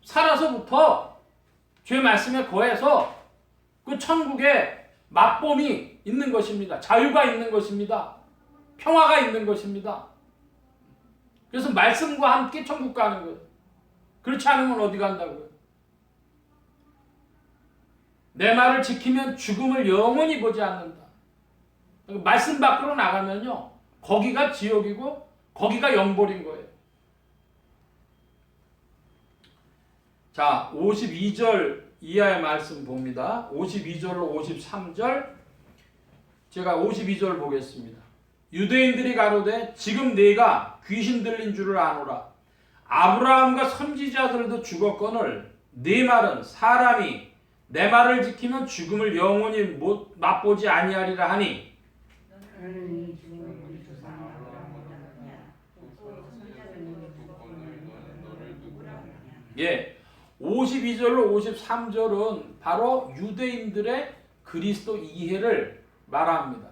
A: 살아서부터 주의 말씀에 거해서 그 천국에 맛봄이 있는 것입니다. 자유가 있는 것입니다. 평화가 있는 것입니다. 그래서 말씀과 함께 천국 가는 거예요. 그렇지 않으면 어디 간다고요? 내 말을 지키면 죽음을 영원히 보지 않는다. 말씀 밖으로 나가면요, 거기가 지옥이고 거기가 영벌인 거예요. 자, 52절 이하의 말씀 봅니다. 52절로 53절, 제가 52절 보겠습니다. 유대인들이 가로되 지금 네가 귀신 들린 줄을 아노라. 아브라함과 선지자들도 죽었거늘 네 말은 사람이 내 말을 지키면 죽음을 영원히 못 맛보지 아니하리라 하니,
B: 너는 이 죽음을 우리 조상 아브라함보다 크냐? 또 선지자들도 죽었거늘 너는 누구라 하냐?
A: 예, 52절로 53절은 바로 유대인들의 그리스도 이해를 말합니다.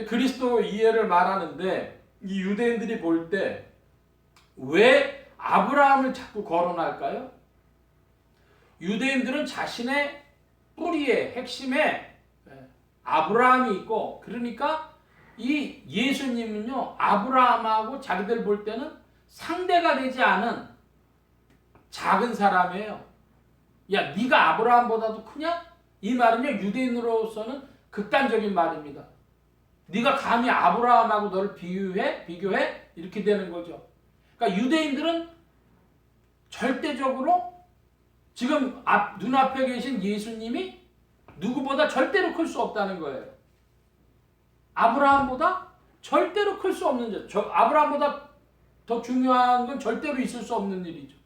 A: 그리스도 이해를 말하는데 이 유대인들이 볼 때 왜 아브라함을 자꾸 거론할까요? 유대인들은 자신의 뿌리에, 핵심에 아브라함이 있고, 그러니까 이 예수님은요, 아브라함하고 자기들 볼 때는 상대가 되지 않은 작은 사람이에요. 야, 네가 아브라함보다도 크냐? 이 말은요, 유대인으로서는 극단적인 말입니다. 네가 감히 아브라함하고 너를 비교해? 이렇게 되는 거죠. 그러니까 유대인들은 절대적으로 지금 눈앞에 계신 예수님이 누구보다 절대로 클 수 없다는 거예요. 아브라함보다 절대로 클 수 없는 자, 아브라함보다 더 중요한 건 절대로 있을 수 없는 일이죠.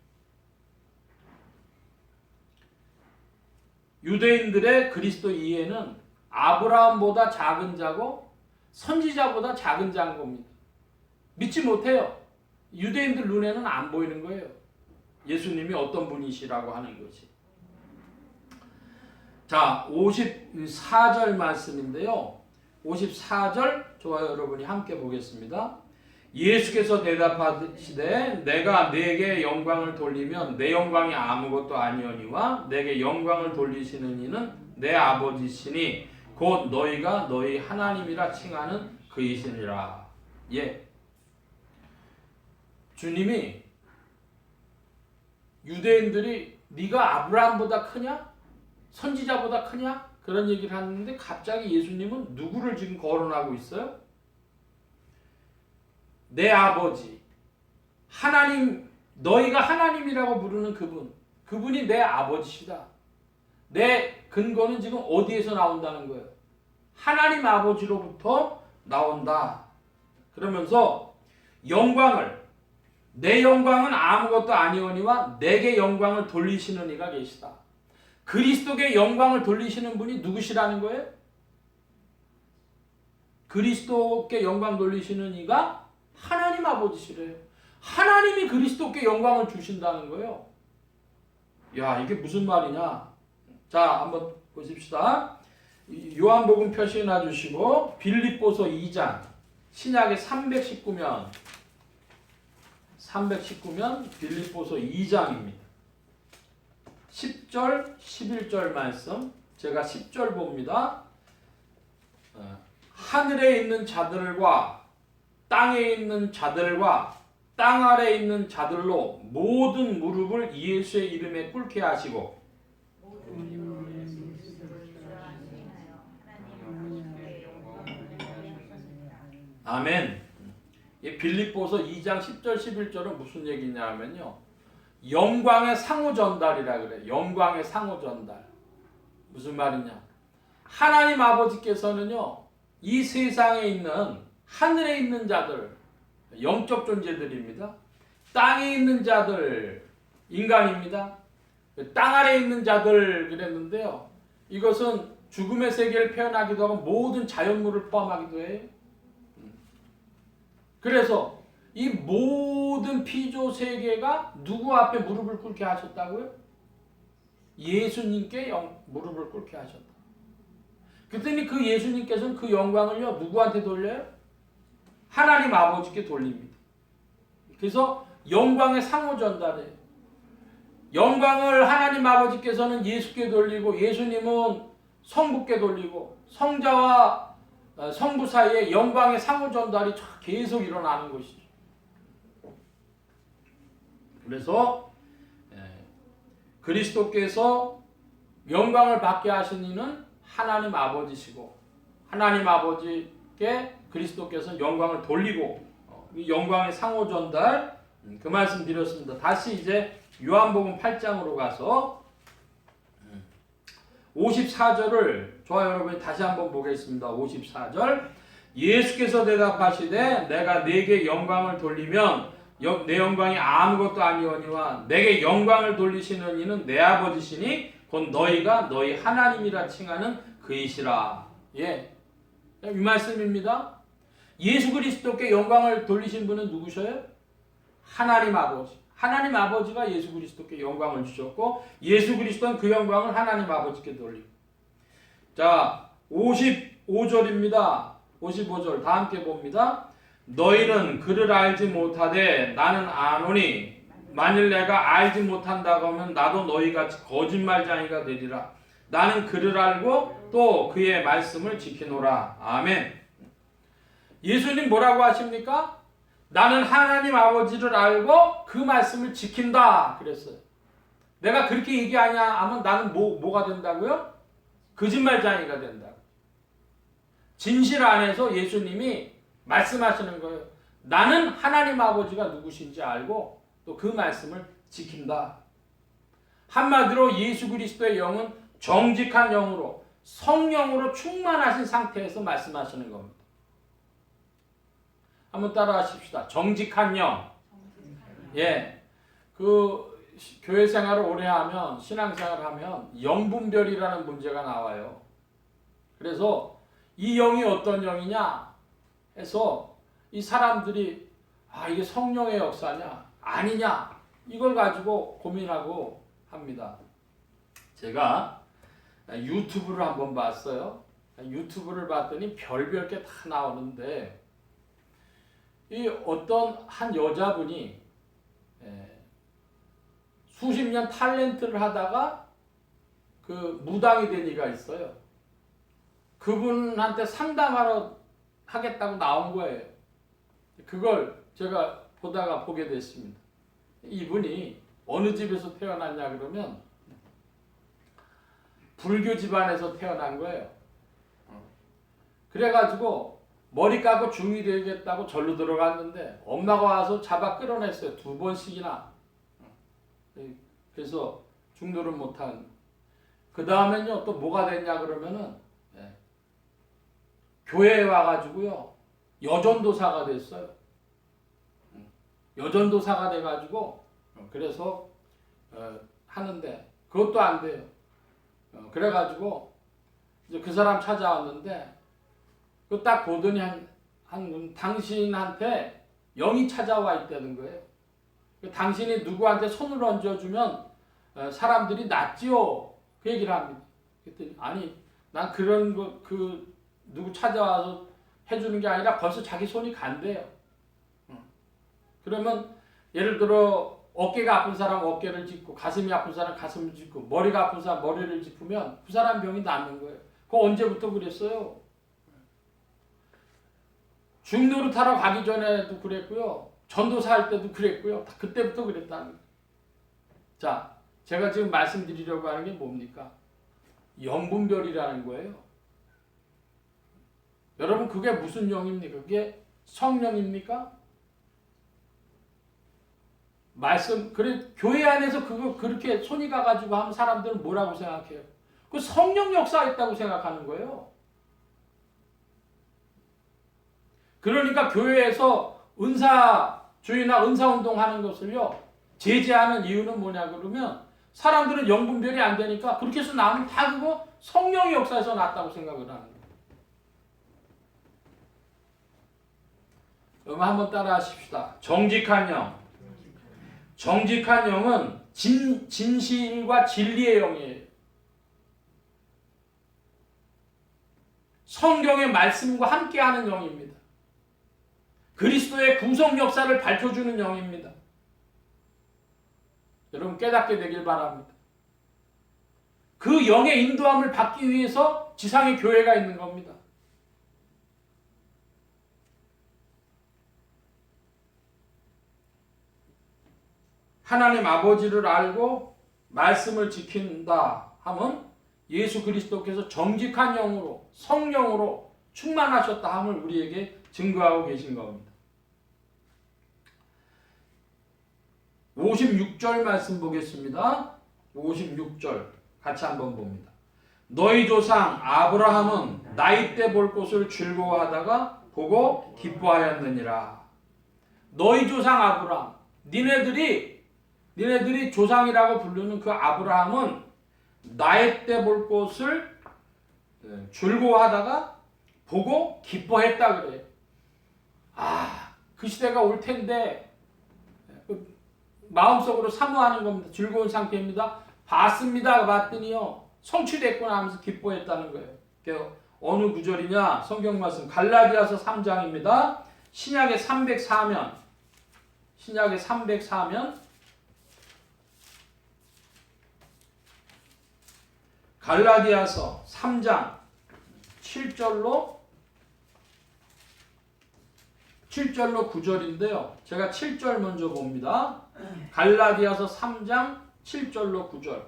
A: 유대인들의 그리스도 이해는 아브라함보다 작은 자고 선지자보다 작은 자인 겁니다. 믿지 못해요. 유대인들 눈에는 안 보이는 거예요. 예수님이 어떤 분이시라고 하는 것이. 자, 54절 말씀인데요. 54절 저와 여러분이 함께 보겠습니다. 예수께서 대답하시되 내가 네게 영광을 돌리면 내 영광이 아무것도 아니오니와 내게 영광을 돌리시는 이는 내 아버지시니 곧 너희가 너희 하나님이라 칭하는 그이시니라. 예. 주님이 유대인들이 네가 아브라함보다 크냐? 선지자보다 크냐? 그런 얘기를 하는데 갑자기 예수님은 누구를 지금 거론하고 있어요? 내 아버지, 하나님, 너희가 하나님이라고 부르는 그분이 내 아버지시다. 내 근거는 지금 어디에서 나온다는 거예요? 하나님 아버지로부터 나온다. 그러면서 내 영광은 아무것도 아니오니와 내게 영광을 돌리시는 이가 계시다. 그리스도께 영광을 돌리시는 분이 누구시라는 거예요? 그리스도께 영광 돌리시는 이가 하나님 아버지시래요. 하나님이 그리스도께 영광을 주신다는 거예요. 야, 이게 무슨 말이냐? 자, 한번 보십시다. 요한복음 표시 놔주시고 빌립보서 2장, 신약의 319면 빌립보서 2장입니다. 10절, 11절 말씀, 제가 10절 봅니다. 하늘에 있는 자들과 땅에 있는 자들과 땅 아래에 있는 자들로 모든 무릎을 예수의 이름에 꿇게 하시고, 아멘. 이 빌립보서 2장 10절 11절은 무슨 얘기냐면요, 영광의 상호 전달이라 그래요. 영광의 상호 전달. 무슨 말이냐? 하나님 아버지께서는요, 이 세상에 있는 하늘에 있는 자들, 영적 존재들입니다. 땅에 있는 자들, 인간입니다. 땅 아래에 있는 자들 그랬는데요, 이것은 죽음의 세계를 표현하기도 하고 모든 자연물을 포함하기도 해요. 그래서 이 모든 피조 세계가 누구 앞에 무릎을 꿇게 하셨다고요? 예수님께 무릎을 꿇게 하셨다. 그랬더니 그 예수님께서는 그 영광을요, 누구한테 돌려요? 하나님 아버지께 돌립니다. 그래서 영광의 상호 전달이에요. 영광을 하나님 아버지께서는 예수께 돌리고, 예수님은 성부께 돌리고, 성자와 성부 사이에 영광의 상호 전달이 계속 일어나는 것이죠. 그래서 그리스도께서 영광을 받게 하신 이는 하나님 아버지시고 하나님 아버지께 그리스도께서 영광을 돌리고 이 영광의 상호 전달 그 말씀 드렸습니다. 다시 이제 요한복음 8장으로 가서 54절을 저와 여러분이 다시 한번 보겠습니다. 54절 예수께서 대답하시되 내가 네게 영광을 돌리면 내 영광이 아무것도 아니오니와 내게 영광을 돌리시는 이는 내 아버지시니 곧 너희가 너희 하나님이라 칭하는 그이시라. 예, 이 말씀입니다. 예수 그리스도께 영광을 돌리신 분은 누구셔요? 하나님 아버지. 하나님 아버지가 예수 그리스도께 영광을 주셨고 예수 그리스도는 그 영광을 하나님 아버지께 돌리고. 자, 55절입니다. 55절 다 함께 봅니다. 너희는 그를 알지 못하되 나는 아노니 만일 내가 알지 못한다고 하면 나도 너희같이 거짓말쟁이가 되리라. 나는 그를 알고 또 그의 말씀을 지키노라. 아멘. 예수님 뭐라고 하십니까? 나는 하나님 아버지를 알고 그 말씀을 지킨다 그랬어요. 내가 그렇게 얘기하냐 하면 나는 뭐가 된다고요? 거짓말쟁이가 된다. 진실 안에서 예수님이 말씀하시는 거예요. 나는 하나님 아버지가 누구신지 알고 또 그 말씀을 지킨다. 한마디로 예수 그리스도의 영은 정직한 영으로 성령으로 충만하신 상태에서 말씀하시는 겁니다. 한번 따라 하십시다. 정직한 영. 예. 그 교회 생활을 오래 하면 신앙생활을 하면 영분별이라는 문제가 나와요. 그래서 이 영이 어떤 영이냐 해서 이 사람들이 이게 성령의 역사냐 아니냐 이걸 가지고 고민하고 합니다. 제가 유튜브를 한번 봤어요. 유튜브를 봤더니 별별 게 다 나오는데 이 어떤 한 여자분이 수십 년 탤런트를 하다가 그 무당이 된 이가 있어요. 그분한테 상담하러 하겠다고 나온 거예요. 그걸 제가 보다가 보게 됐습니다. 이분이 어느 집에서 태어났냐 그러면 불교 집안에서 태어난 거예요. 그래가지고 머리 깎고 중이 되겠다고 절로 들어갔는데 엄마가 와서 잡아 끌어냈어요. 2번씩이나. 그래서 중도를 못한. 그 다음엔요 또 뭐가 됐냐 그러면은 교회에 와가지고요 여전도사가 됐어요. 여전도사가 돼가지고 그래서 하는데 그것도 안 돼요. 그래가지고 이제 그 사람 찾아왔는데 그 딱 보더니 당신한테 영이 찾아와 있다는 거예요. 당신이 누구한테 손을 얹어주면 사람들이 낫지요. 그 얘기를 합니다. 그랬더니 아니 난 그런 거 누구 찾아와서 해주는 게 아니라 벌써 자기 손이 간대요. 그러면 예를 들어 어깨가 아픈 사람 어깨를 짚고 가슴이 아픈 사람 가슴을 짚고 머리가 아픈 사람 머리를 짚으면 그 사람 병이 낫는 거예요. 그거 언제부터 그랬어요? 중노릇하러 가기 전에도 그랬고요. 전도사 할 때도 그랬고요. 다 그때부터 그랬다는 거예요. 자, 제가 지금 말씀드리려고 하는 게 뭡니까? 영분별이라는 거예요. 여러분 그게 무슨 영입니까? 그게 성령입니까? 교회 안에서 그거 그렇게 손이 가가지고 하면 사람들은 뭐라고 생각해요? 그 성령 역사가 있다고 생각하는 거예요. 그러니까 교회에서 은사주의나 은사운동 하는 것을요, 제재하는 이유는 뭐냐 그러면 사람들은 영분별이 안 되니까 그렇게 해서 나면 다 그거 성령의 역사에서 났다고 생각을 하는 거예요. 그럼 한번 따라 하십시다. 정직한 영. 정직한 영은 진실과 진리의 영이에요. 성경의 말씀과 함께하는 영입니다. 그리스도의 구속 역사를 밝혀주는 영입니다. 여러분 깨닫게 되길 바랍니다. 그 영의 인도함을 받기 위해서 지상의 교회가 있는 겁니다. 하나님 아버지를 알고 말씀을 지킨다 하면 예수 그리스도께서 정직한 영으로 성령으로 충만하셨다 함을 우리에게 증거하고 계신 겁니다. 56절 말씀 보겠습니다. 56절 같이 한번 봅니다. 너희 조상 아브라함은 나이 때 볼 것을 즐거워하다가 보고 기뻐하였느니라. 너희 조상 아브라함, 니네들이 조상이라고 부르는 그 아브라함은 나이 때 볼 것을 즐거워하다가 보고 기뻐했다 그래요. 그 시대가 올 텐데 마음속으로 사모하는 겁니다. 즐거운 상태입니다. 봤습니다. 봤더니요 성취됐구나 하면서 기뻐했다는 거예요. 그래서 어느 구절이냐? 성경 말씀 갈라디아서 3장입니다. 신약의 304면 갈라디아서 3장 7절로 9절인데요. 제가 7절 먼저 봅니다. 갈라디아서 3장 7절로 9절.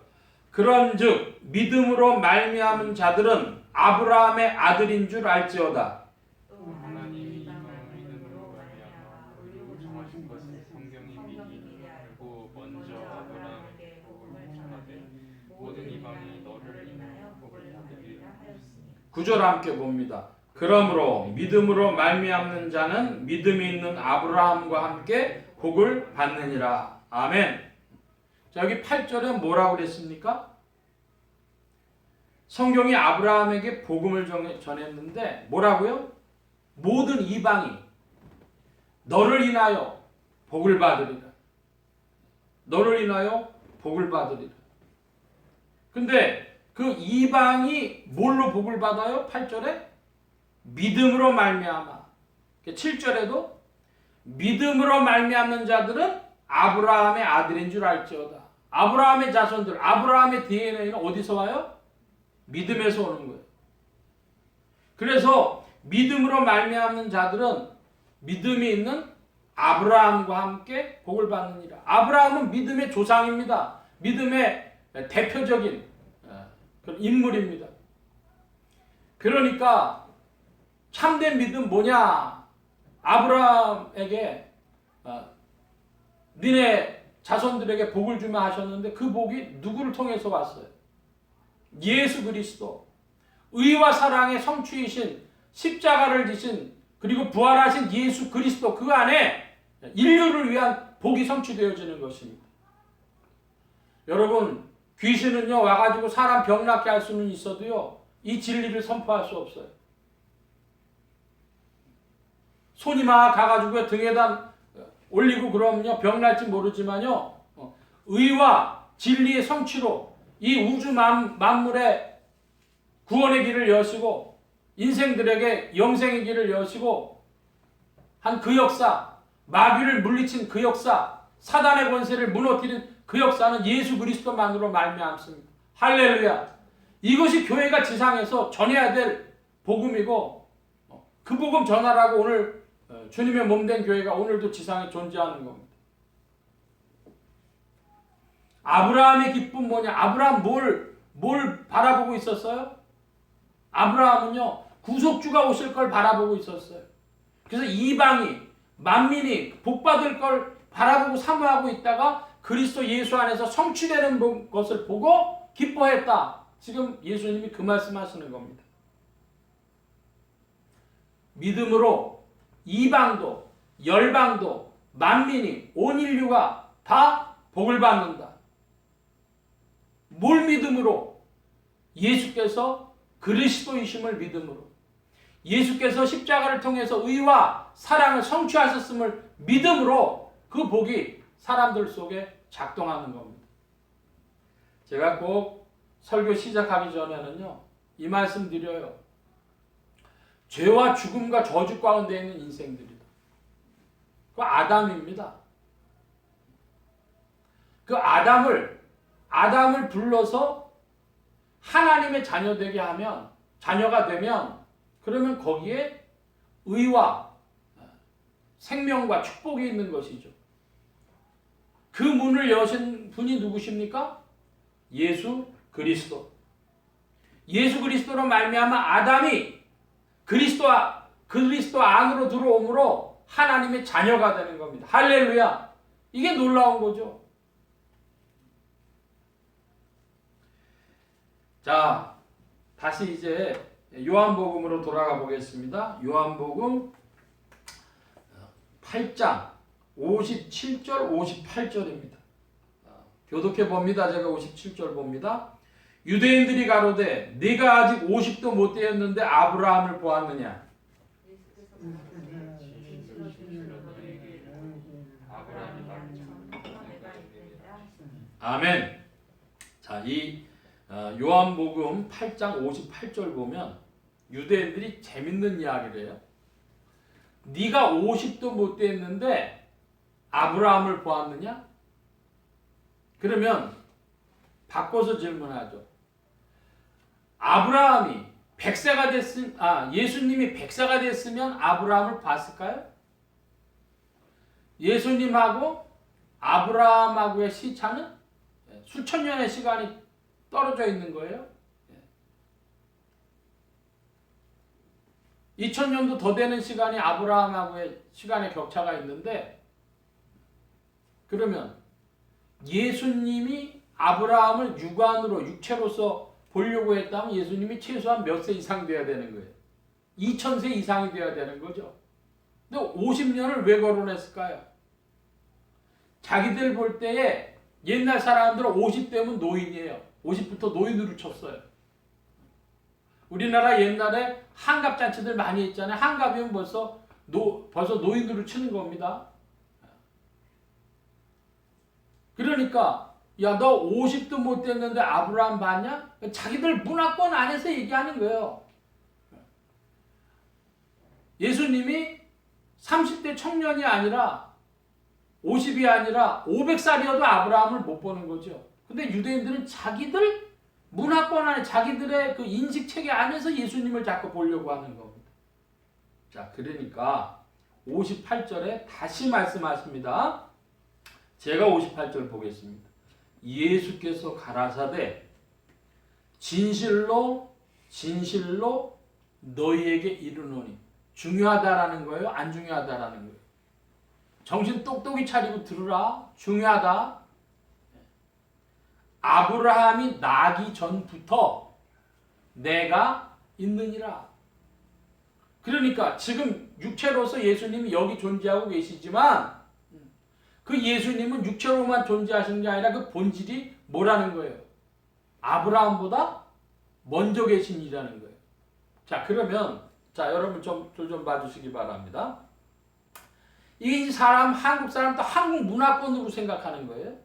A: 그런즉 믿음으로 말미암은 자들은 아브라함의 아들인 줄 알지어다.
B: 또
C: 하나님이 믿음으로 말미암아 의로 정하신 것을 성경이 미리 알고 먼저 아브라함에게 복음을 전하되 모든 이방이 너를 인하여 복을 받으리라 하였으니.
A: 9절 함께 봅니다. 그러므로 믿음으로 말미암는 자는 믿음이 있는 아브라함과 함께 복을 받느니라. 아멘. 자, 여기 8절에 뭐라고 그랬습니까? 성경이 아브라함에게 복음을 전했는데 뭐라고요? 모든 이방이 너를 인하여 복을 받으리라. 너를 인하여 복을 받으리라. 근데 그 이방이 뭘로 복을 받아요? 8절에 믿음으로 말미암아. 7절에도 믿음으로 말미암는 자들은 아브라함의 아들인 줄 알지어다. 아브라함의 자손들, 아브라함의 DNA는 어디서 와요? 믿음에서 오는 거예요. 그래서 믿음으로 말미암는 자들은 믿음이 있는 아브라함과 함께 복을 받느니라. 아브라함은 믿음의 조상입니다. 믿음의 대표적인 그런 인물입니다. 그러니까 참된 믿음 뭐냐? 아브라함에게 니네 자손들에게 복을 주며 하셨는데 그 복이 누구를 통해서 왔어요? 예수 그리스도, 의와 사랑의 성취이신 십자가를 지신 그리고 부활하신 예수 그리스도, 그 안에 인류를 위한 복이 성취되어지는 것입니다. 여러분, 귀신은요 와가지고 사람 병 낫게 할 수는 있어도요 이 진리를 선포할 수 없어요. 손이 막 가가지고 등에다 올리고 그러면요 병 날지 모르지만요 의와 진리의 성취로 이 우주 만물의 구원의 길을 여시고 인생들에게 영생의 길을 여시고 한 그 역사, 마귀를 물리친 그 역사, 사단의 권세를 무너뜨린 그 역사는 예수 그리스도만으로 말미암습니다. 할렐루야. 이것이 교회가 지상에서 전해야 될 복음이고 그 복음 전하라고 오늘 주님의 몸된 교회가 오늘도 지상에 존재하는 겁니다. 아브라함의 기쁨 뭐냐? 아브라함 뭘 바라보고 있었어요? 아브라함은요 구속주가 오실 걸 바라보고 있었어요. 그래서 이방이 만민이 복받을 걸 바라보고 사모하고 있다가 그리스도 예수 안에서 성취되는 것을 보고 기뻐했다. 지금 예수님이 그 말씀하시는 겁니다. 믿음으로 이방도 열방도 만민이 온 인류가 다 복을 받는다. 뭘 믿음으로? 예수께서 그리스도이심을 믿음으로, 예수께서 십자가를 통해서 의와 사랑을 성취하셨음을 믿음으로 그 복이 사람들 속에 작동하는 겁니다. 제가 꼭 설교 시작하기 전에는요 이 말씀 드려요. 죄와 죽음과 저주 가운데 있는 인생들이다. 그 아담입니다. 그 아담을 불러서 하나님의 자녀가 되면 그러면 거기에 의와 생명과 축복이 있는 것이죠. 그 문을 여신 분이 누구십니까? 예수 그리스도. 예수 그리스도로 말미암아 아담이 그리스도 안으로 들어옴으로 하나님의 자녀가 되는 겁니다. 할렐루야. 이게 놀라운 거죠. 자, 다시 이제 요한복음으로 돌아가 보겠습니다. 요한복음 8장 57절 58절입니다. 교독해 봅니다. 제가 57절 봅니다. 유대인들이 가로되 네가 아직 50도 못 되었는데 아브라함을 보았느냐? 아멘. 자, 이 요한복음 8장 58절 보면 유대인들이 재밌는 이야기를 해요. 네가 50도 못 됐는데 아브라함을 보았느냐? 그러면 바꿔서 질문하죠. 아브라함이 100세가 예수님이 100세가 됐으면 아브라함을 봤을까요? 예수님하고 아브라함하고의 시차는 수천 년의 시간이 떨어져 있는 거예요. 2000년도 더 되는 시간이 아브라함하고의 시간의 격차가 있는데, 그러면 예수님이 아브라함을 육안으로 육체로서 보려고 했다면 예수님이 최소한 몇 세 이상 돼야 되는 거예요. 2000세 이상이 돼야 되는 거죠. 근데 50년을 왜 거론했을까요? 자기들 볼 때에 옛날 사람들은 50대면 노인이에요. 50부터 노인으로 쳤어요. 우리나라 옛날에 한갑잔치들 많이 했잖아요. 한갑이면 벌써 노인으로 치는 겁니다. 그러니까 야, 너 50도 못 됐는데 아브라함 봤냐? 자기들 문화권 안에서 얘기하는 거예요. 예수님이 30대 청년이 아니라 50이 아니라 500살이어도 아브라함을 못 보는 거죠. 근데 유대인들은 자기들 문화권 안에 자기들의 그 인식 체계 안에서 예수님을 자꾸 보려고 하는 겁니다. 자, 그러니까 58절에 다시 말씀하십니다. 제가 58절 보겠습니다. 예수께서 가라사대 진실로 진실로 너희에게 이르노니. 중요하다라는 거예요? 안 중요하다라는 거예요? 정신 똑똑히 차리고 들으라. 중요하다. 아브라함이 나기 전부터 내가 있느니라. 그러니까 지금 육체로서 예수님이 여기 존재하고 계시지만 그 예수님은 육체로만 존재하시는 게 아니라 그 본질이 뭐라는 거예요? 아브라함보다 먼저 계신 이라는 거예요. 자, 그러면 여러분 좀 봐주시기 바랍니다. 이 사람, 한국 사람도 한국 문화권으로 생각하는 거예요.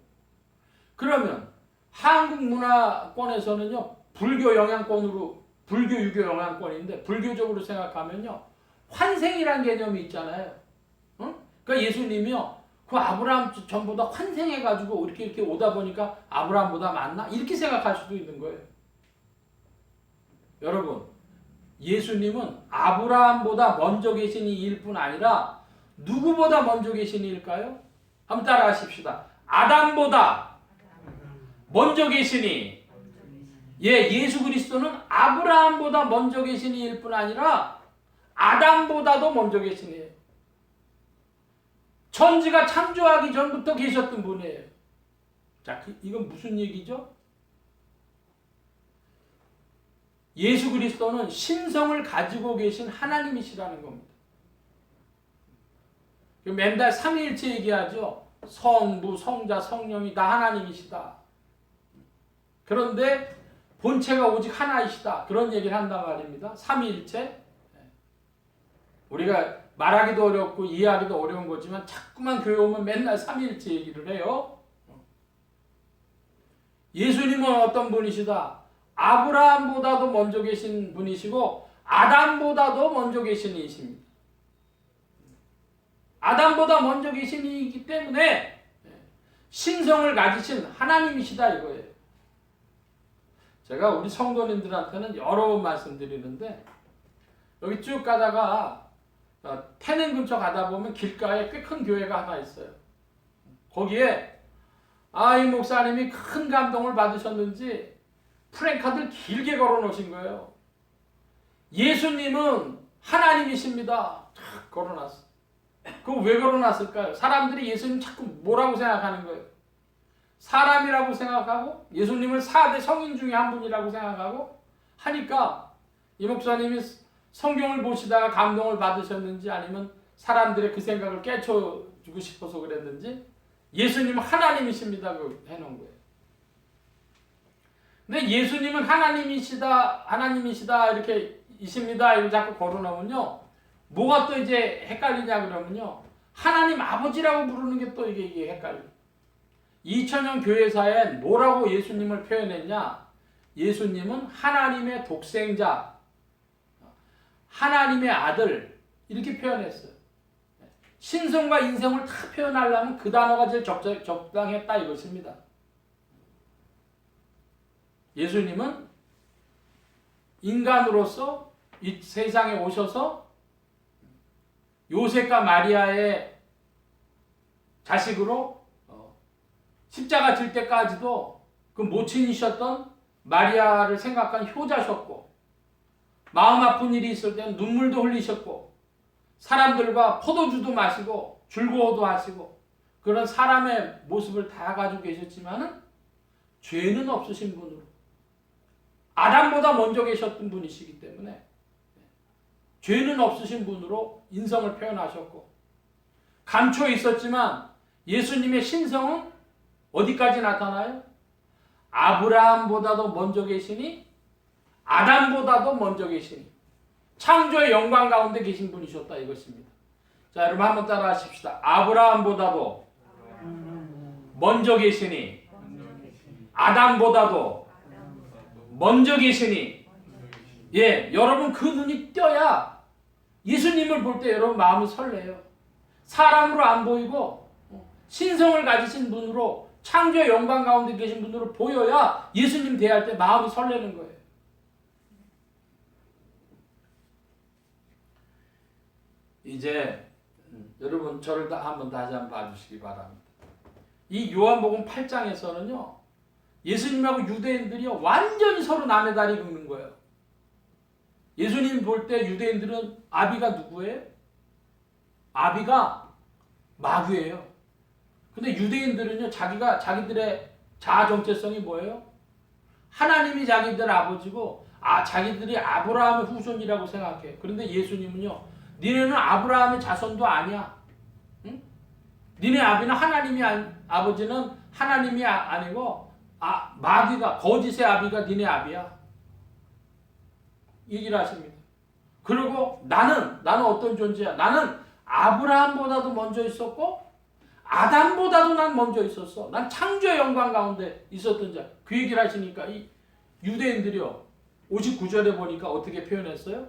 A: 그러면 한국 문화권에서는요, 불교 유교 영향권인데, 불교적으로 생각하면요, 환생이라는 개념이 있잖아요. 응? 그러니까 예수님이요, 그 아브라함 전보다 환생해가지고 이렇게 오다 보니까 아브라함보다 많나? 이렇게 생각할 수도 있는 거예요. 여러분, 예수님은 아브라함보다 먼저 계신 이일 뿐 아니라 누구보다 먼저 계신 이일까요? 한번 따라 하십시다. 아담보다 먼저 계시니. 예수 그리스도는 아브라함보다 먼저 계신 이일 뿐 아니라 아담보다도 먼저 계신 이에요. 천지가 창조하기 전부터 계셨던 분이에요. 자, 이건 무슨 얘기죠? 예수 그리스도는 신성을 가지고 계신 하나님이시라는 겁니다. 맨날 삼위일체 얘기하죠. 성부, 성자, 성령이 다 하나님이시다. 그런데 본체가 오직 하나이시다. 그런 얘기를 한단 말입니다. 삼위일체. 우리가 말하기도 어렵고 이해하기도 어려운 거지만 자꾸만 교회 오면 맨날 삼위일체 얘기를 해요. 예수님은 어떤 분이시다? 아브라함보다도 먼저 계신 분이시고 아담보다도 먼저 계신 이십니다. 아담보다 먼저 계신 이이기 때문에 신성을 가지신 하나님이시다 이거예요. 제가 우리 성도님들한테는 여러 번 말씀드리는데, 여기 쭉 가다가 태릉 근처 가다 보면 길가에 꽤 큰 교회가 하나 있어요. 거기에 이 목사님이 큰 감동을 받으셨는지 프랭카드를 길게 걸어 놓으신 거예요. 예수님은 하나님이십니다. 탁 걸어놨어. 그거 왜 걸어놨을까요? 사람들이 예수님 자꾸 뭐라고 생각하는 거예요? 사람이라고 생각하고 예수님을 4대 성인 중에 한 분이라고 생각하고 하니까 이 목사님이 성경을 보시다가 감동을 받으셨는지 아니면 사람들의 그 생각을 깨쳐주고 싶어서 그랬는지 예수님은 하나님이십니다. 그 해놓은 거예요. 근데 예수님은 하나님이시다 이렇게 이십니다 이걸 자꾸 걸어놓으면요 뭐가 또 이제 헷갈리냐 그러면요 하나님 아버지라고 부르는 게 또 이게 헷갈려. 2000년 교회사에 뭐라고 예수님을 표현했냐? 예수님은 하나님의 독생자, 하나님의 아들 이렇게 표현했어요. 신성과 인성을 다 표현하려면 그 단어가 제일 적당했다 이것입니다. 예수님은 인간으로서 이 세상에 오셔서 요셉과 마리아의 자식으로 십자가 질 때까지도 그 모친이셨던 마리아를 생각한 효자셨고 마음 아픈 일이 있을 때는 눈물도 흘리셨고 사람들과 포도주도 마시고 즐거워도 하시고 그런 사람의 모습을 다 가지고 계셨지만은 죄는 없으신 분으로 아담보다 먼저 계셨던 분이시기 때문에 죄는 없으신 분으로 인성을 표현하셨고 감초에 있었지만 예수님의 신성은 어디까지 나타나요? 아브라함보다도 먼저 계시니 아담보다도 먼저 계시니 창조의 영광 가운데 계신 분이셨다 이것입니다. 자 여러분 한번 따라 하십시다. 아브라함보다도 먼저 계시니 아담보다도 먼저 계시니 예, 여러분 그 눈이 떠야 예수님을 볼 때 여러분 마음이 설레요. 사람으로 안 보이고 신성을 가지신 분으로 창조의 영광 가운데 계신 분으로 보여야 예수님 대할 때 마음이 설레는 거예요. 이제 여러분 저를 한번 다시 한번 봐주시기 바랍니다. 이 요한복음 8장에서는요. 예수님하고 유대인들이 완전히 서로 남의 다리 긁는 거예요. 예수님 볼 때 유대인들은 아비가 누구예요? 아비가 마귀예요. 근데 유대인들은요, 자기들의 자아 정체성이 뭐예요? 하나님이 자기들 아버지고, 자기들이 아브라함의 후손이라고 생각해. 그런데 예수님은요, 니네는 아브라함의 자손도 아니야. 응? 니네 아비는 아버지는 하나님이 아니고, 마귀가, 거짓의 아비가 니네 아비야. 얘기를 하십니다. 그리고 나는 어떤 존재야? 나는 아브라함보다도 먼저 있었고 아담보다도 난 먼저 있었어. 난 창조의 영광 가운데 있었던 자. 그 얘기를 하시니까 이 유대인들이요. 59절에 보니까 어떻게 표현했어요?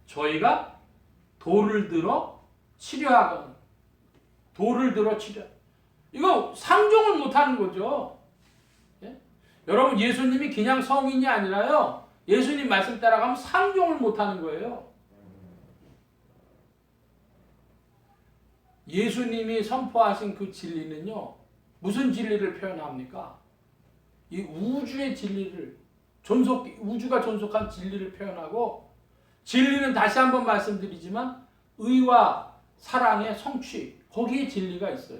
A: 저희가 돌을 들어 치려하거든. 돌을 들어 치려. 이거 상종을 못하는 거죠. 예? 여러분 예수님이 그냥 성인이 아니라요. 예수님 말씀 따라가면 상종을 못하는 거예요. 예수님이 선포하신 그 진리는요. 무슨 진리를 표현합니까? 이 우주의 진리를 우주가 존속한 진리를 표현하고 진리는 다시 한번 말씀드리지만 의와 사랑의 성취 거기에 진리가 있어요.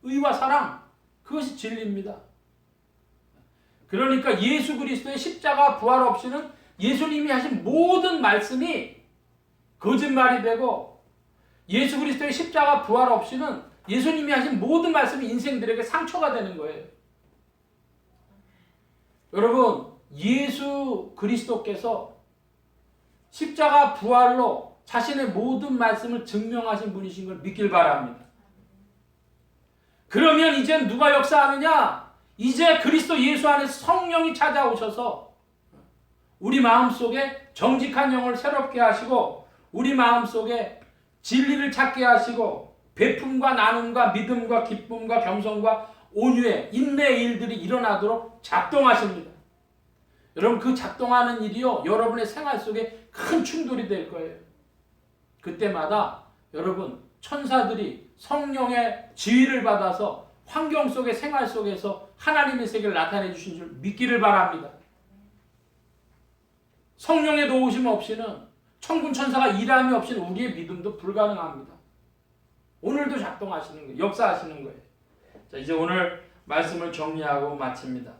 A: 의와 사랑 그것이 진리입니다. 그러니까 예수 그리스도의 십자가 부활 없이는 예수님이 하신 모든 말씀이 거짓말이 되고 예수 그리스도의 십자가 부활 없이는 예수님이 하신 모든 말씀이 인생들에게 상처가 되는 거예요. 여러분 예수 그리스도께서 십자가 부활로 자신의 모든 말씀을 증명하신 분이신 걸 믿길 바랍니다. 그러면 이제 누가 역사하느냐? 이제 그리스도 예수 안에서 성령이 찾아오셔서 우리 마음속에 정직한 영을 새롭게 하시고 우리 마음속에 진리를 찾게 하시고 베품과 나눔과 믿음과 기쁨과 겸손과 온유의 인내의 일들이 일어나도록 작동하십니다. 여러분 그 작동하는 일이요 여러분의 생활 속에 큰 충돌이 될 거예요. 그때마다 여러분 천사들이 성령의 지휘를 받아서 환경 속의 생활 속에서 하나님의 세계를 나타내 주신 줄 믿기를 바랍니다. 성령의 도우심 없이는, 천군 천사가 일함이 없이는 우리의 믿음도 불가능합니다. 오늘도 작동하시는 거예요. 역사하시는 거예요. 자, 이제 오늘 말씀을 정리하고 마칩니다.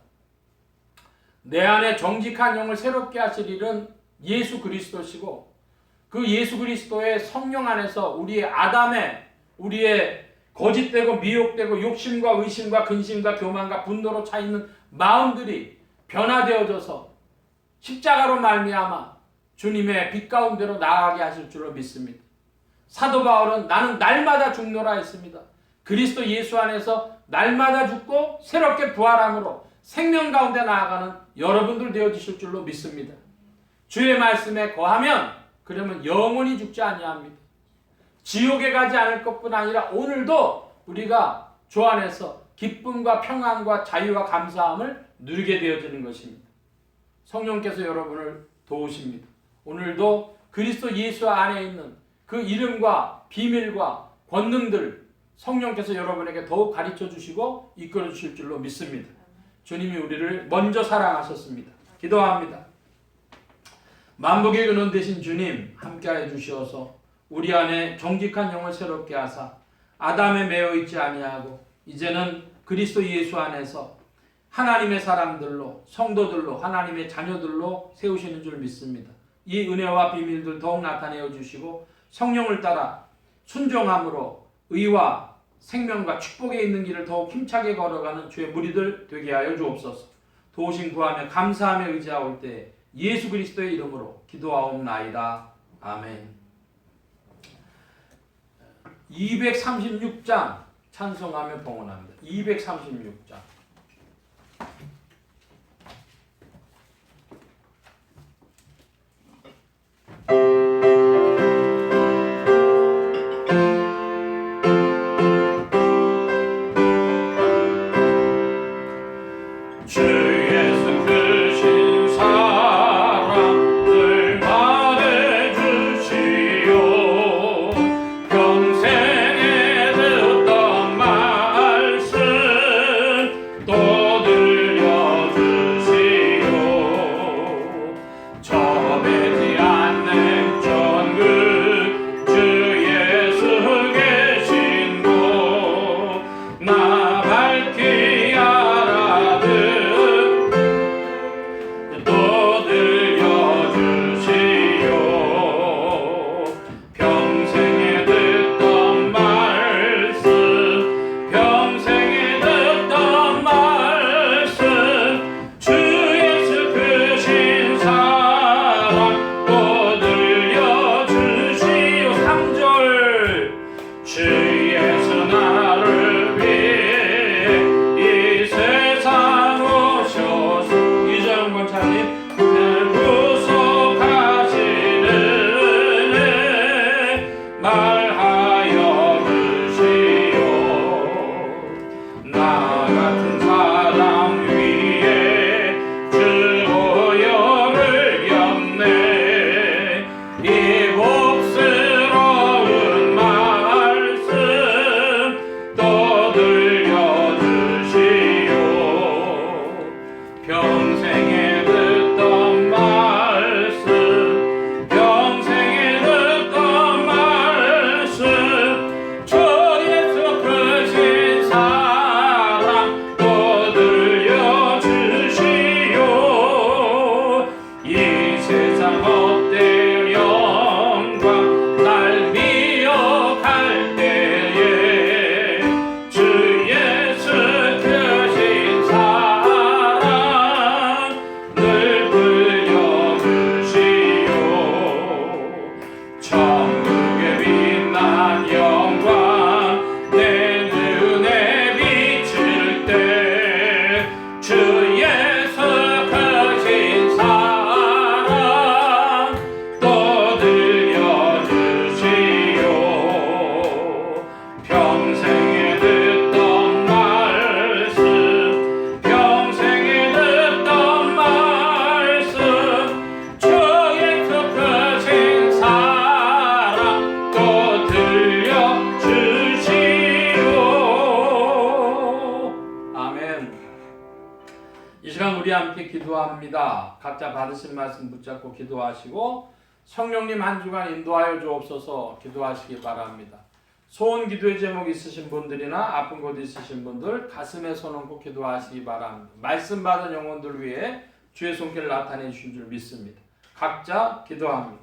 A: 내 안에 정직한 영을 새롭게 하실 일은 예수 그리스도시고, 그 예수 그리스도의 성령 안에서 우리의 거짓되고 미혹되고 욕심과 의심과 근심과 교만과 분노로 차 있는 마음들이 변화되어져서 십자가로 말미암아 주님의 빛 가운데로 나아가게 하실 줄로 믿습니다. 사도 바울은 나는 날마다 죽노라 했습니다. 그리스도 예수 안에서 날마다 죽고 새롭게 부활함으로 생명 가운데 나아가는 여러분들 되어지실 줄로 믿습니다. 주의 말씀에 거하면 그러면 영원히 죽지 아니합니다. 지옥에 가지 않을 것뿐 아니라 오늘도 우리가 주 안에서 기쁨과 평안과 자유와 감사함을 누리게 되어지는 것입니다. 성령께서 여러분을 도우십니다. 오늘도 그리스도 예수 안에 있는 그 이름과 비밀과 권능들 성령께서 여러분에게 더욱 가르쳐 주시고 이끌어 주실 줄로 믿습니다. 주님이 우리를 먼저 사랑하셨습니다. 기도합니다. 만복의 근원 되신 주님, 함께하여 주시어서 우리 안에 정직한 영을 새롭게 하사 아담에 매여 있지 아니하고 이제는 그리스도 예수 안에서 하나님의 사람들로, 성도들로, 하나님의 자녀들로 세우시는 줄 믿습니다. 이 은혜와 비밀들 더욱 나타내어 주시고 성령을 따라 순종함으로 의와 생명과 축복에 있는 길을 더욱 힘차게 걸어가는 주의 무리들 되게 하여 주옵소서. 도우심 구하며 감사하며 의지하올 때 예수 그리스도의 이름으로 기도하옵나이다. 아멘. 236장 찬송하며 봉헌합니다. 236장.
D: 주 예수 크신 사랑
A: 기도합니다. 각자 받으신 말씀 붙잡고 기도하시고 성령님 한 주간 인도하여 주옵소서 기도하시기 바랍니다. 소원 기도의 제목 있으신 분들이나 아픈 곳 있으신 분들 가슴에 손 얹고 기도하시기 바랍니다. 말씀 받은 영혼들 위해 주의 손길 나타내 주신 줄 믿습니다. 각자 기도합니다.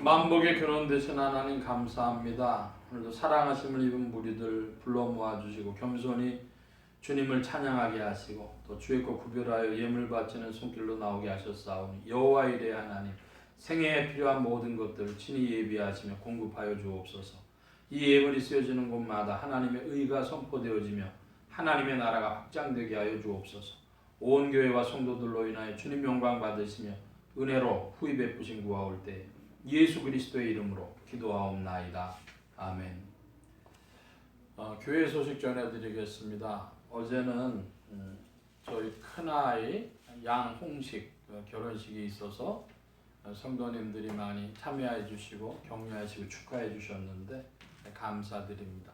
A: 만복의 근원 되신 하나님 감사합니다. 오늘도 사랑하심을 입은 무리들 불러 모아주시고 겸손히 주님을 찬양하게 하시고 또 주의 것 구별하여 예물 바치는 손길로 나오게 하셨사오니 여호와 이레 하나님 생애에 필요한 모든 것들을 친히 예비하시며 공급하여 주옵소서. 이 예물이 쓰여지는 곳마다 하나님의 의가 선포되어지며 하나님의 나라가 확장되게 하여 주옵소서. 온 교회와 성도들로 인하여 주님 영광 받으시며 은혜로 후히 베푸신 구하올 때 예수 그리스도의 이름으로 기도하옵나이다. 아멘. 교회 소식 전해드리겠습니다. 어제는 저희 큰아이 양홍식 결혼식이 있어서 성도님들이 많이 참여해 주시고 격려하시고 축하해 주셨는데 감사드립니다.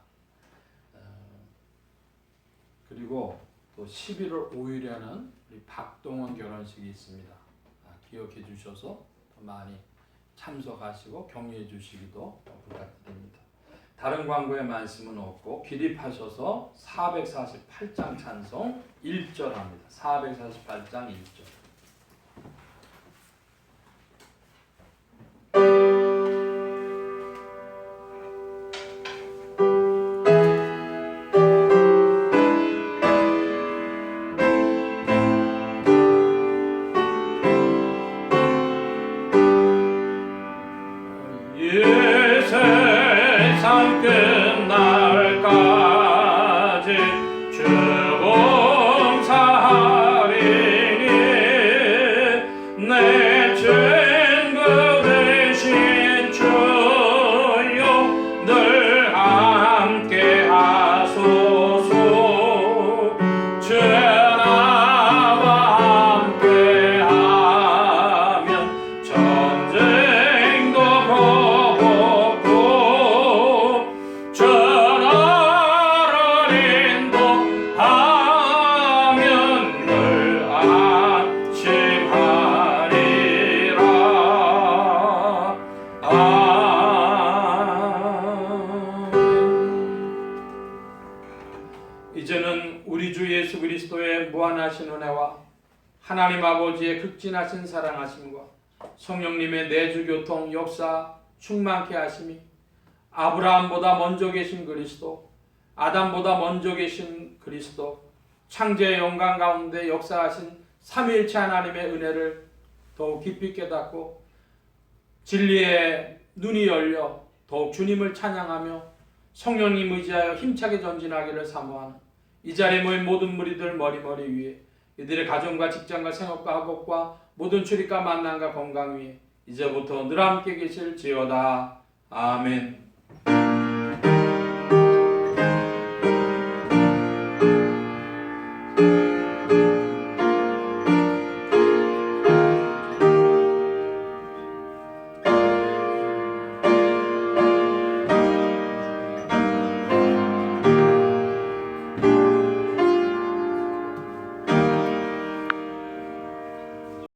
A: 그리고 또 11월 5일에는 우리 박동원 결혼식이 있습니다. 기억해 주셔서 많이 참석하시고 격려해 주시기도 부탁드립니다. 다른 광고의 말씀은 없고 기립하셔서 448장 찬송 1절 합니다. 448장 1절. 세상 끝날까지 주 봉사하리니 내 친구 되신 주여 늘 함께 하소서. 주 나와 함께 하면 전쟁도 이제는 우리 주 예수 그리스도의 무한하신 은혜와 하나님 아버지의 극진하신 사랑하심과 성령님의 내주교통 역사 충만케 하심이 아브라함보다 먼저 계신 그리스도, 아담보다 먼저 계신 그리스도, 창조의 영광 가운데 역사하신 삼위일체 하나님의 은혜를 더욱 깊이 깨닫고 진리의 눈이 열려 더욱 주님을 찬양하며 성령님 의지하여 힘차게 전진하기를 사모하는 이 자리에 모인 모든 무리들 머리머리 위에 이들의 가정과 직장과 생업과 학업과 모든 출입과 만남과 건강 위에 이제부터 늘 함께 계실지어다. 아멘.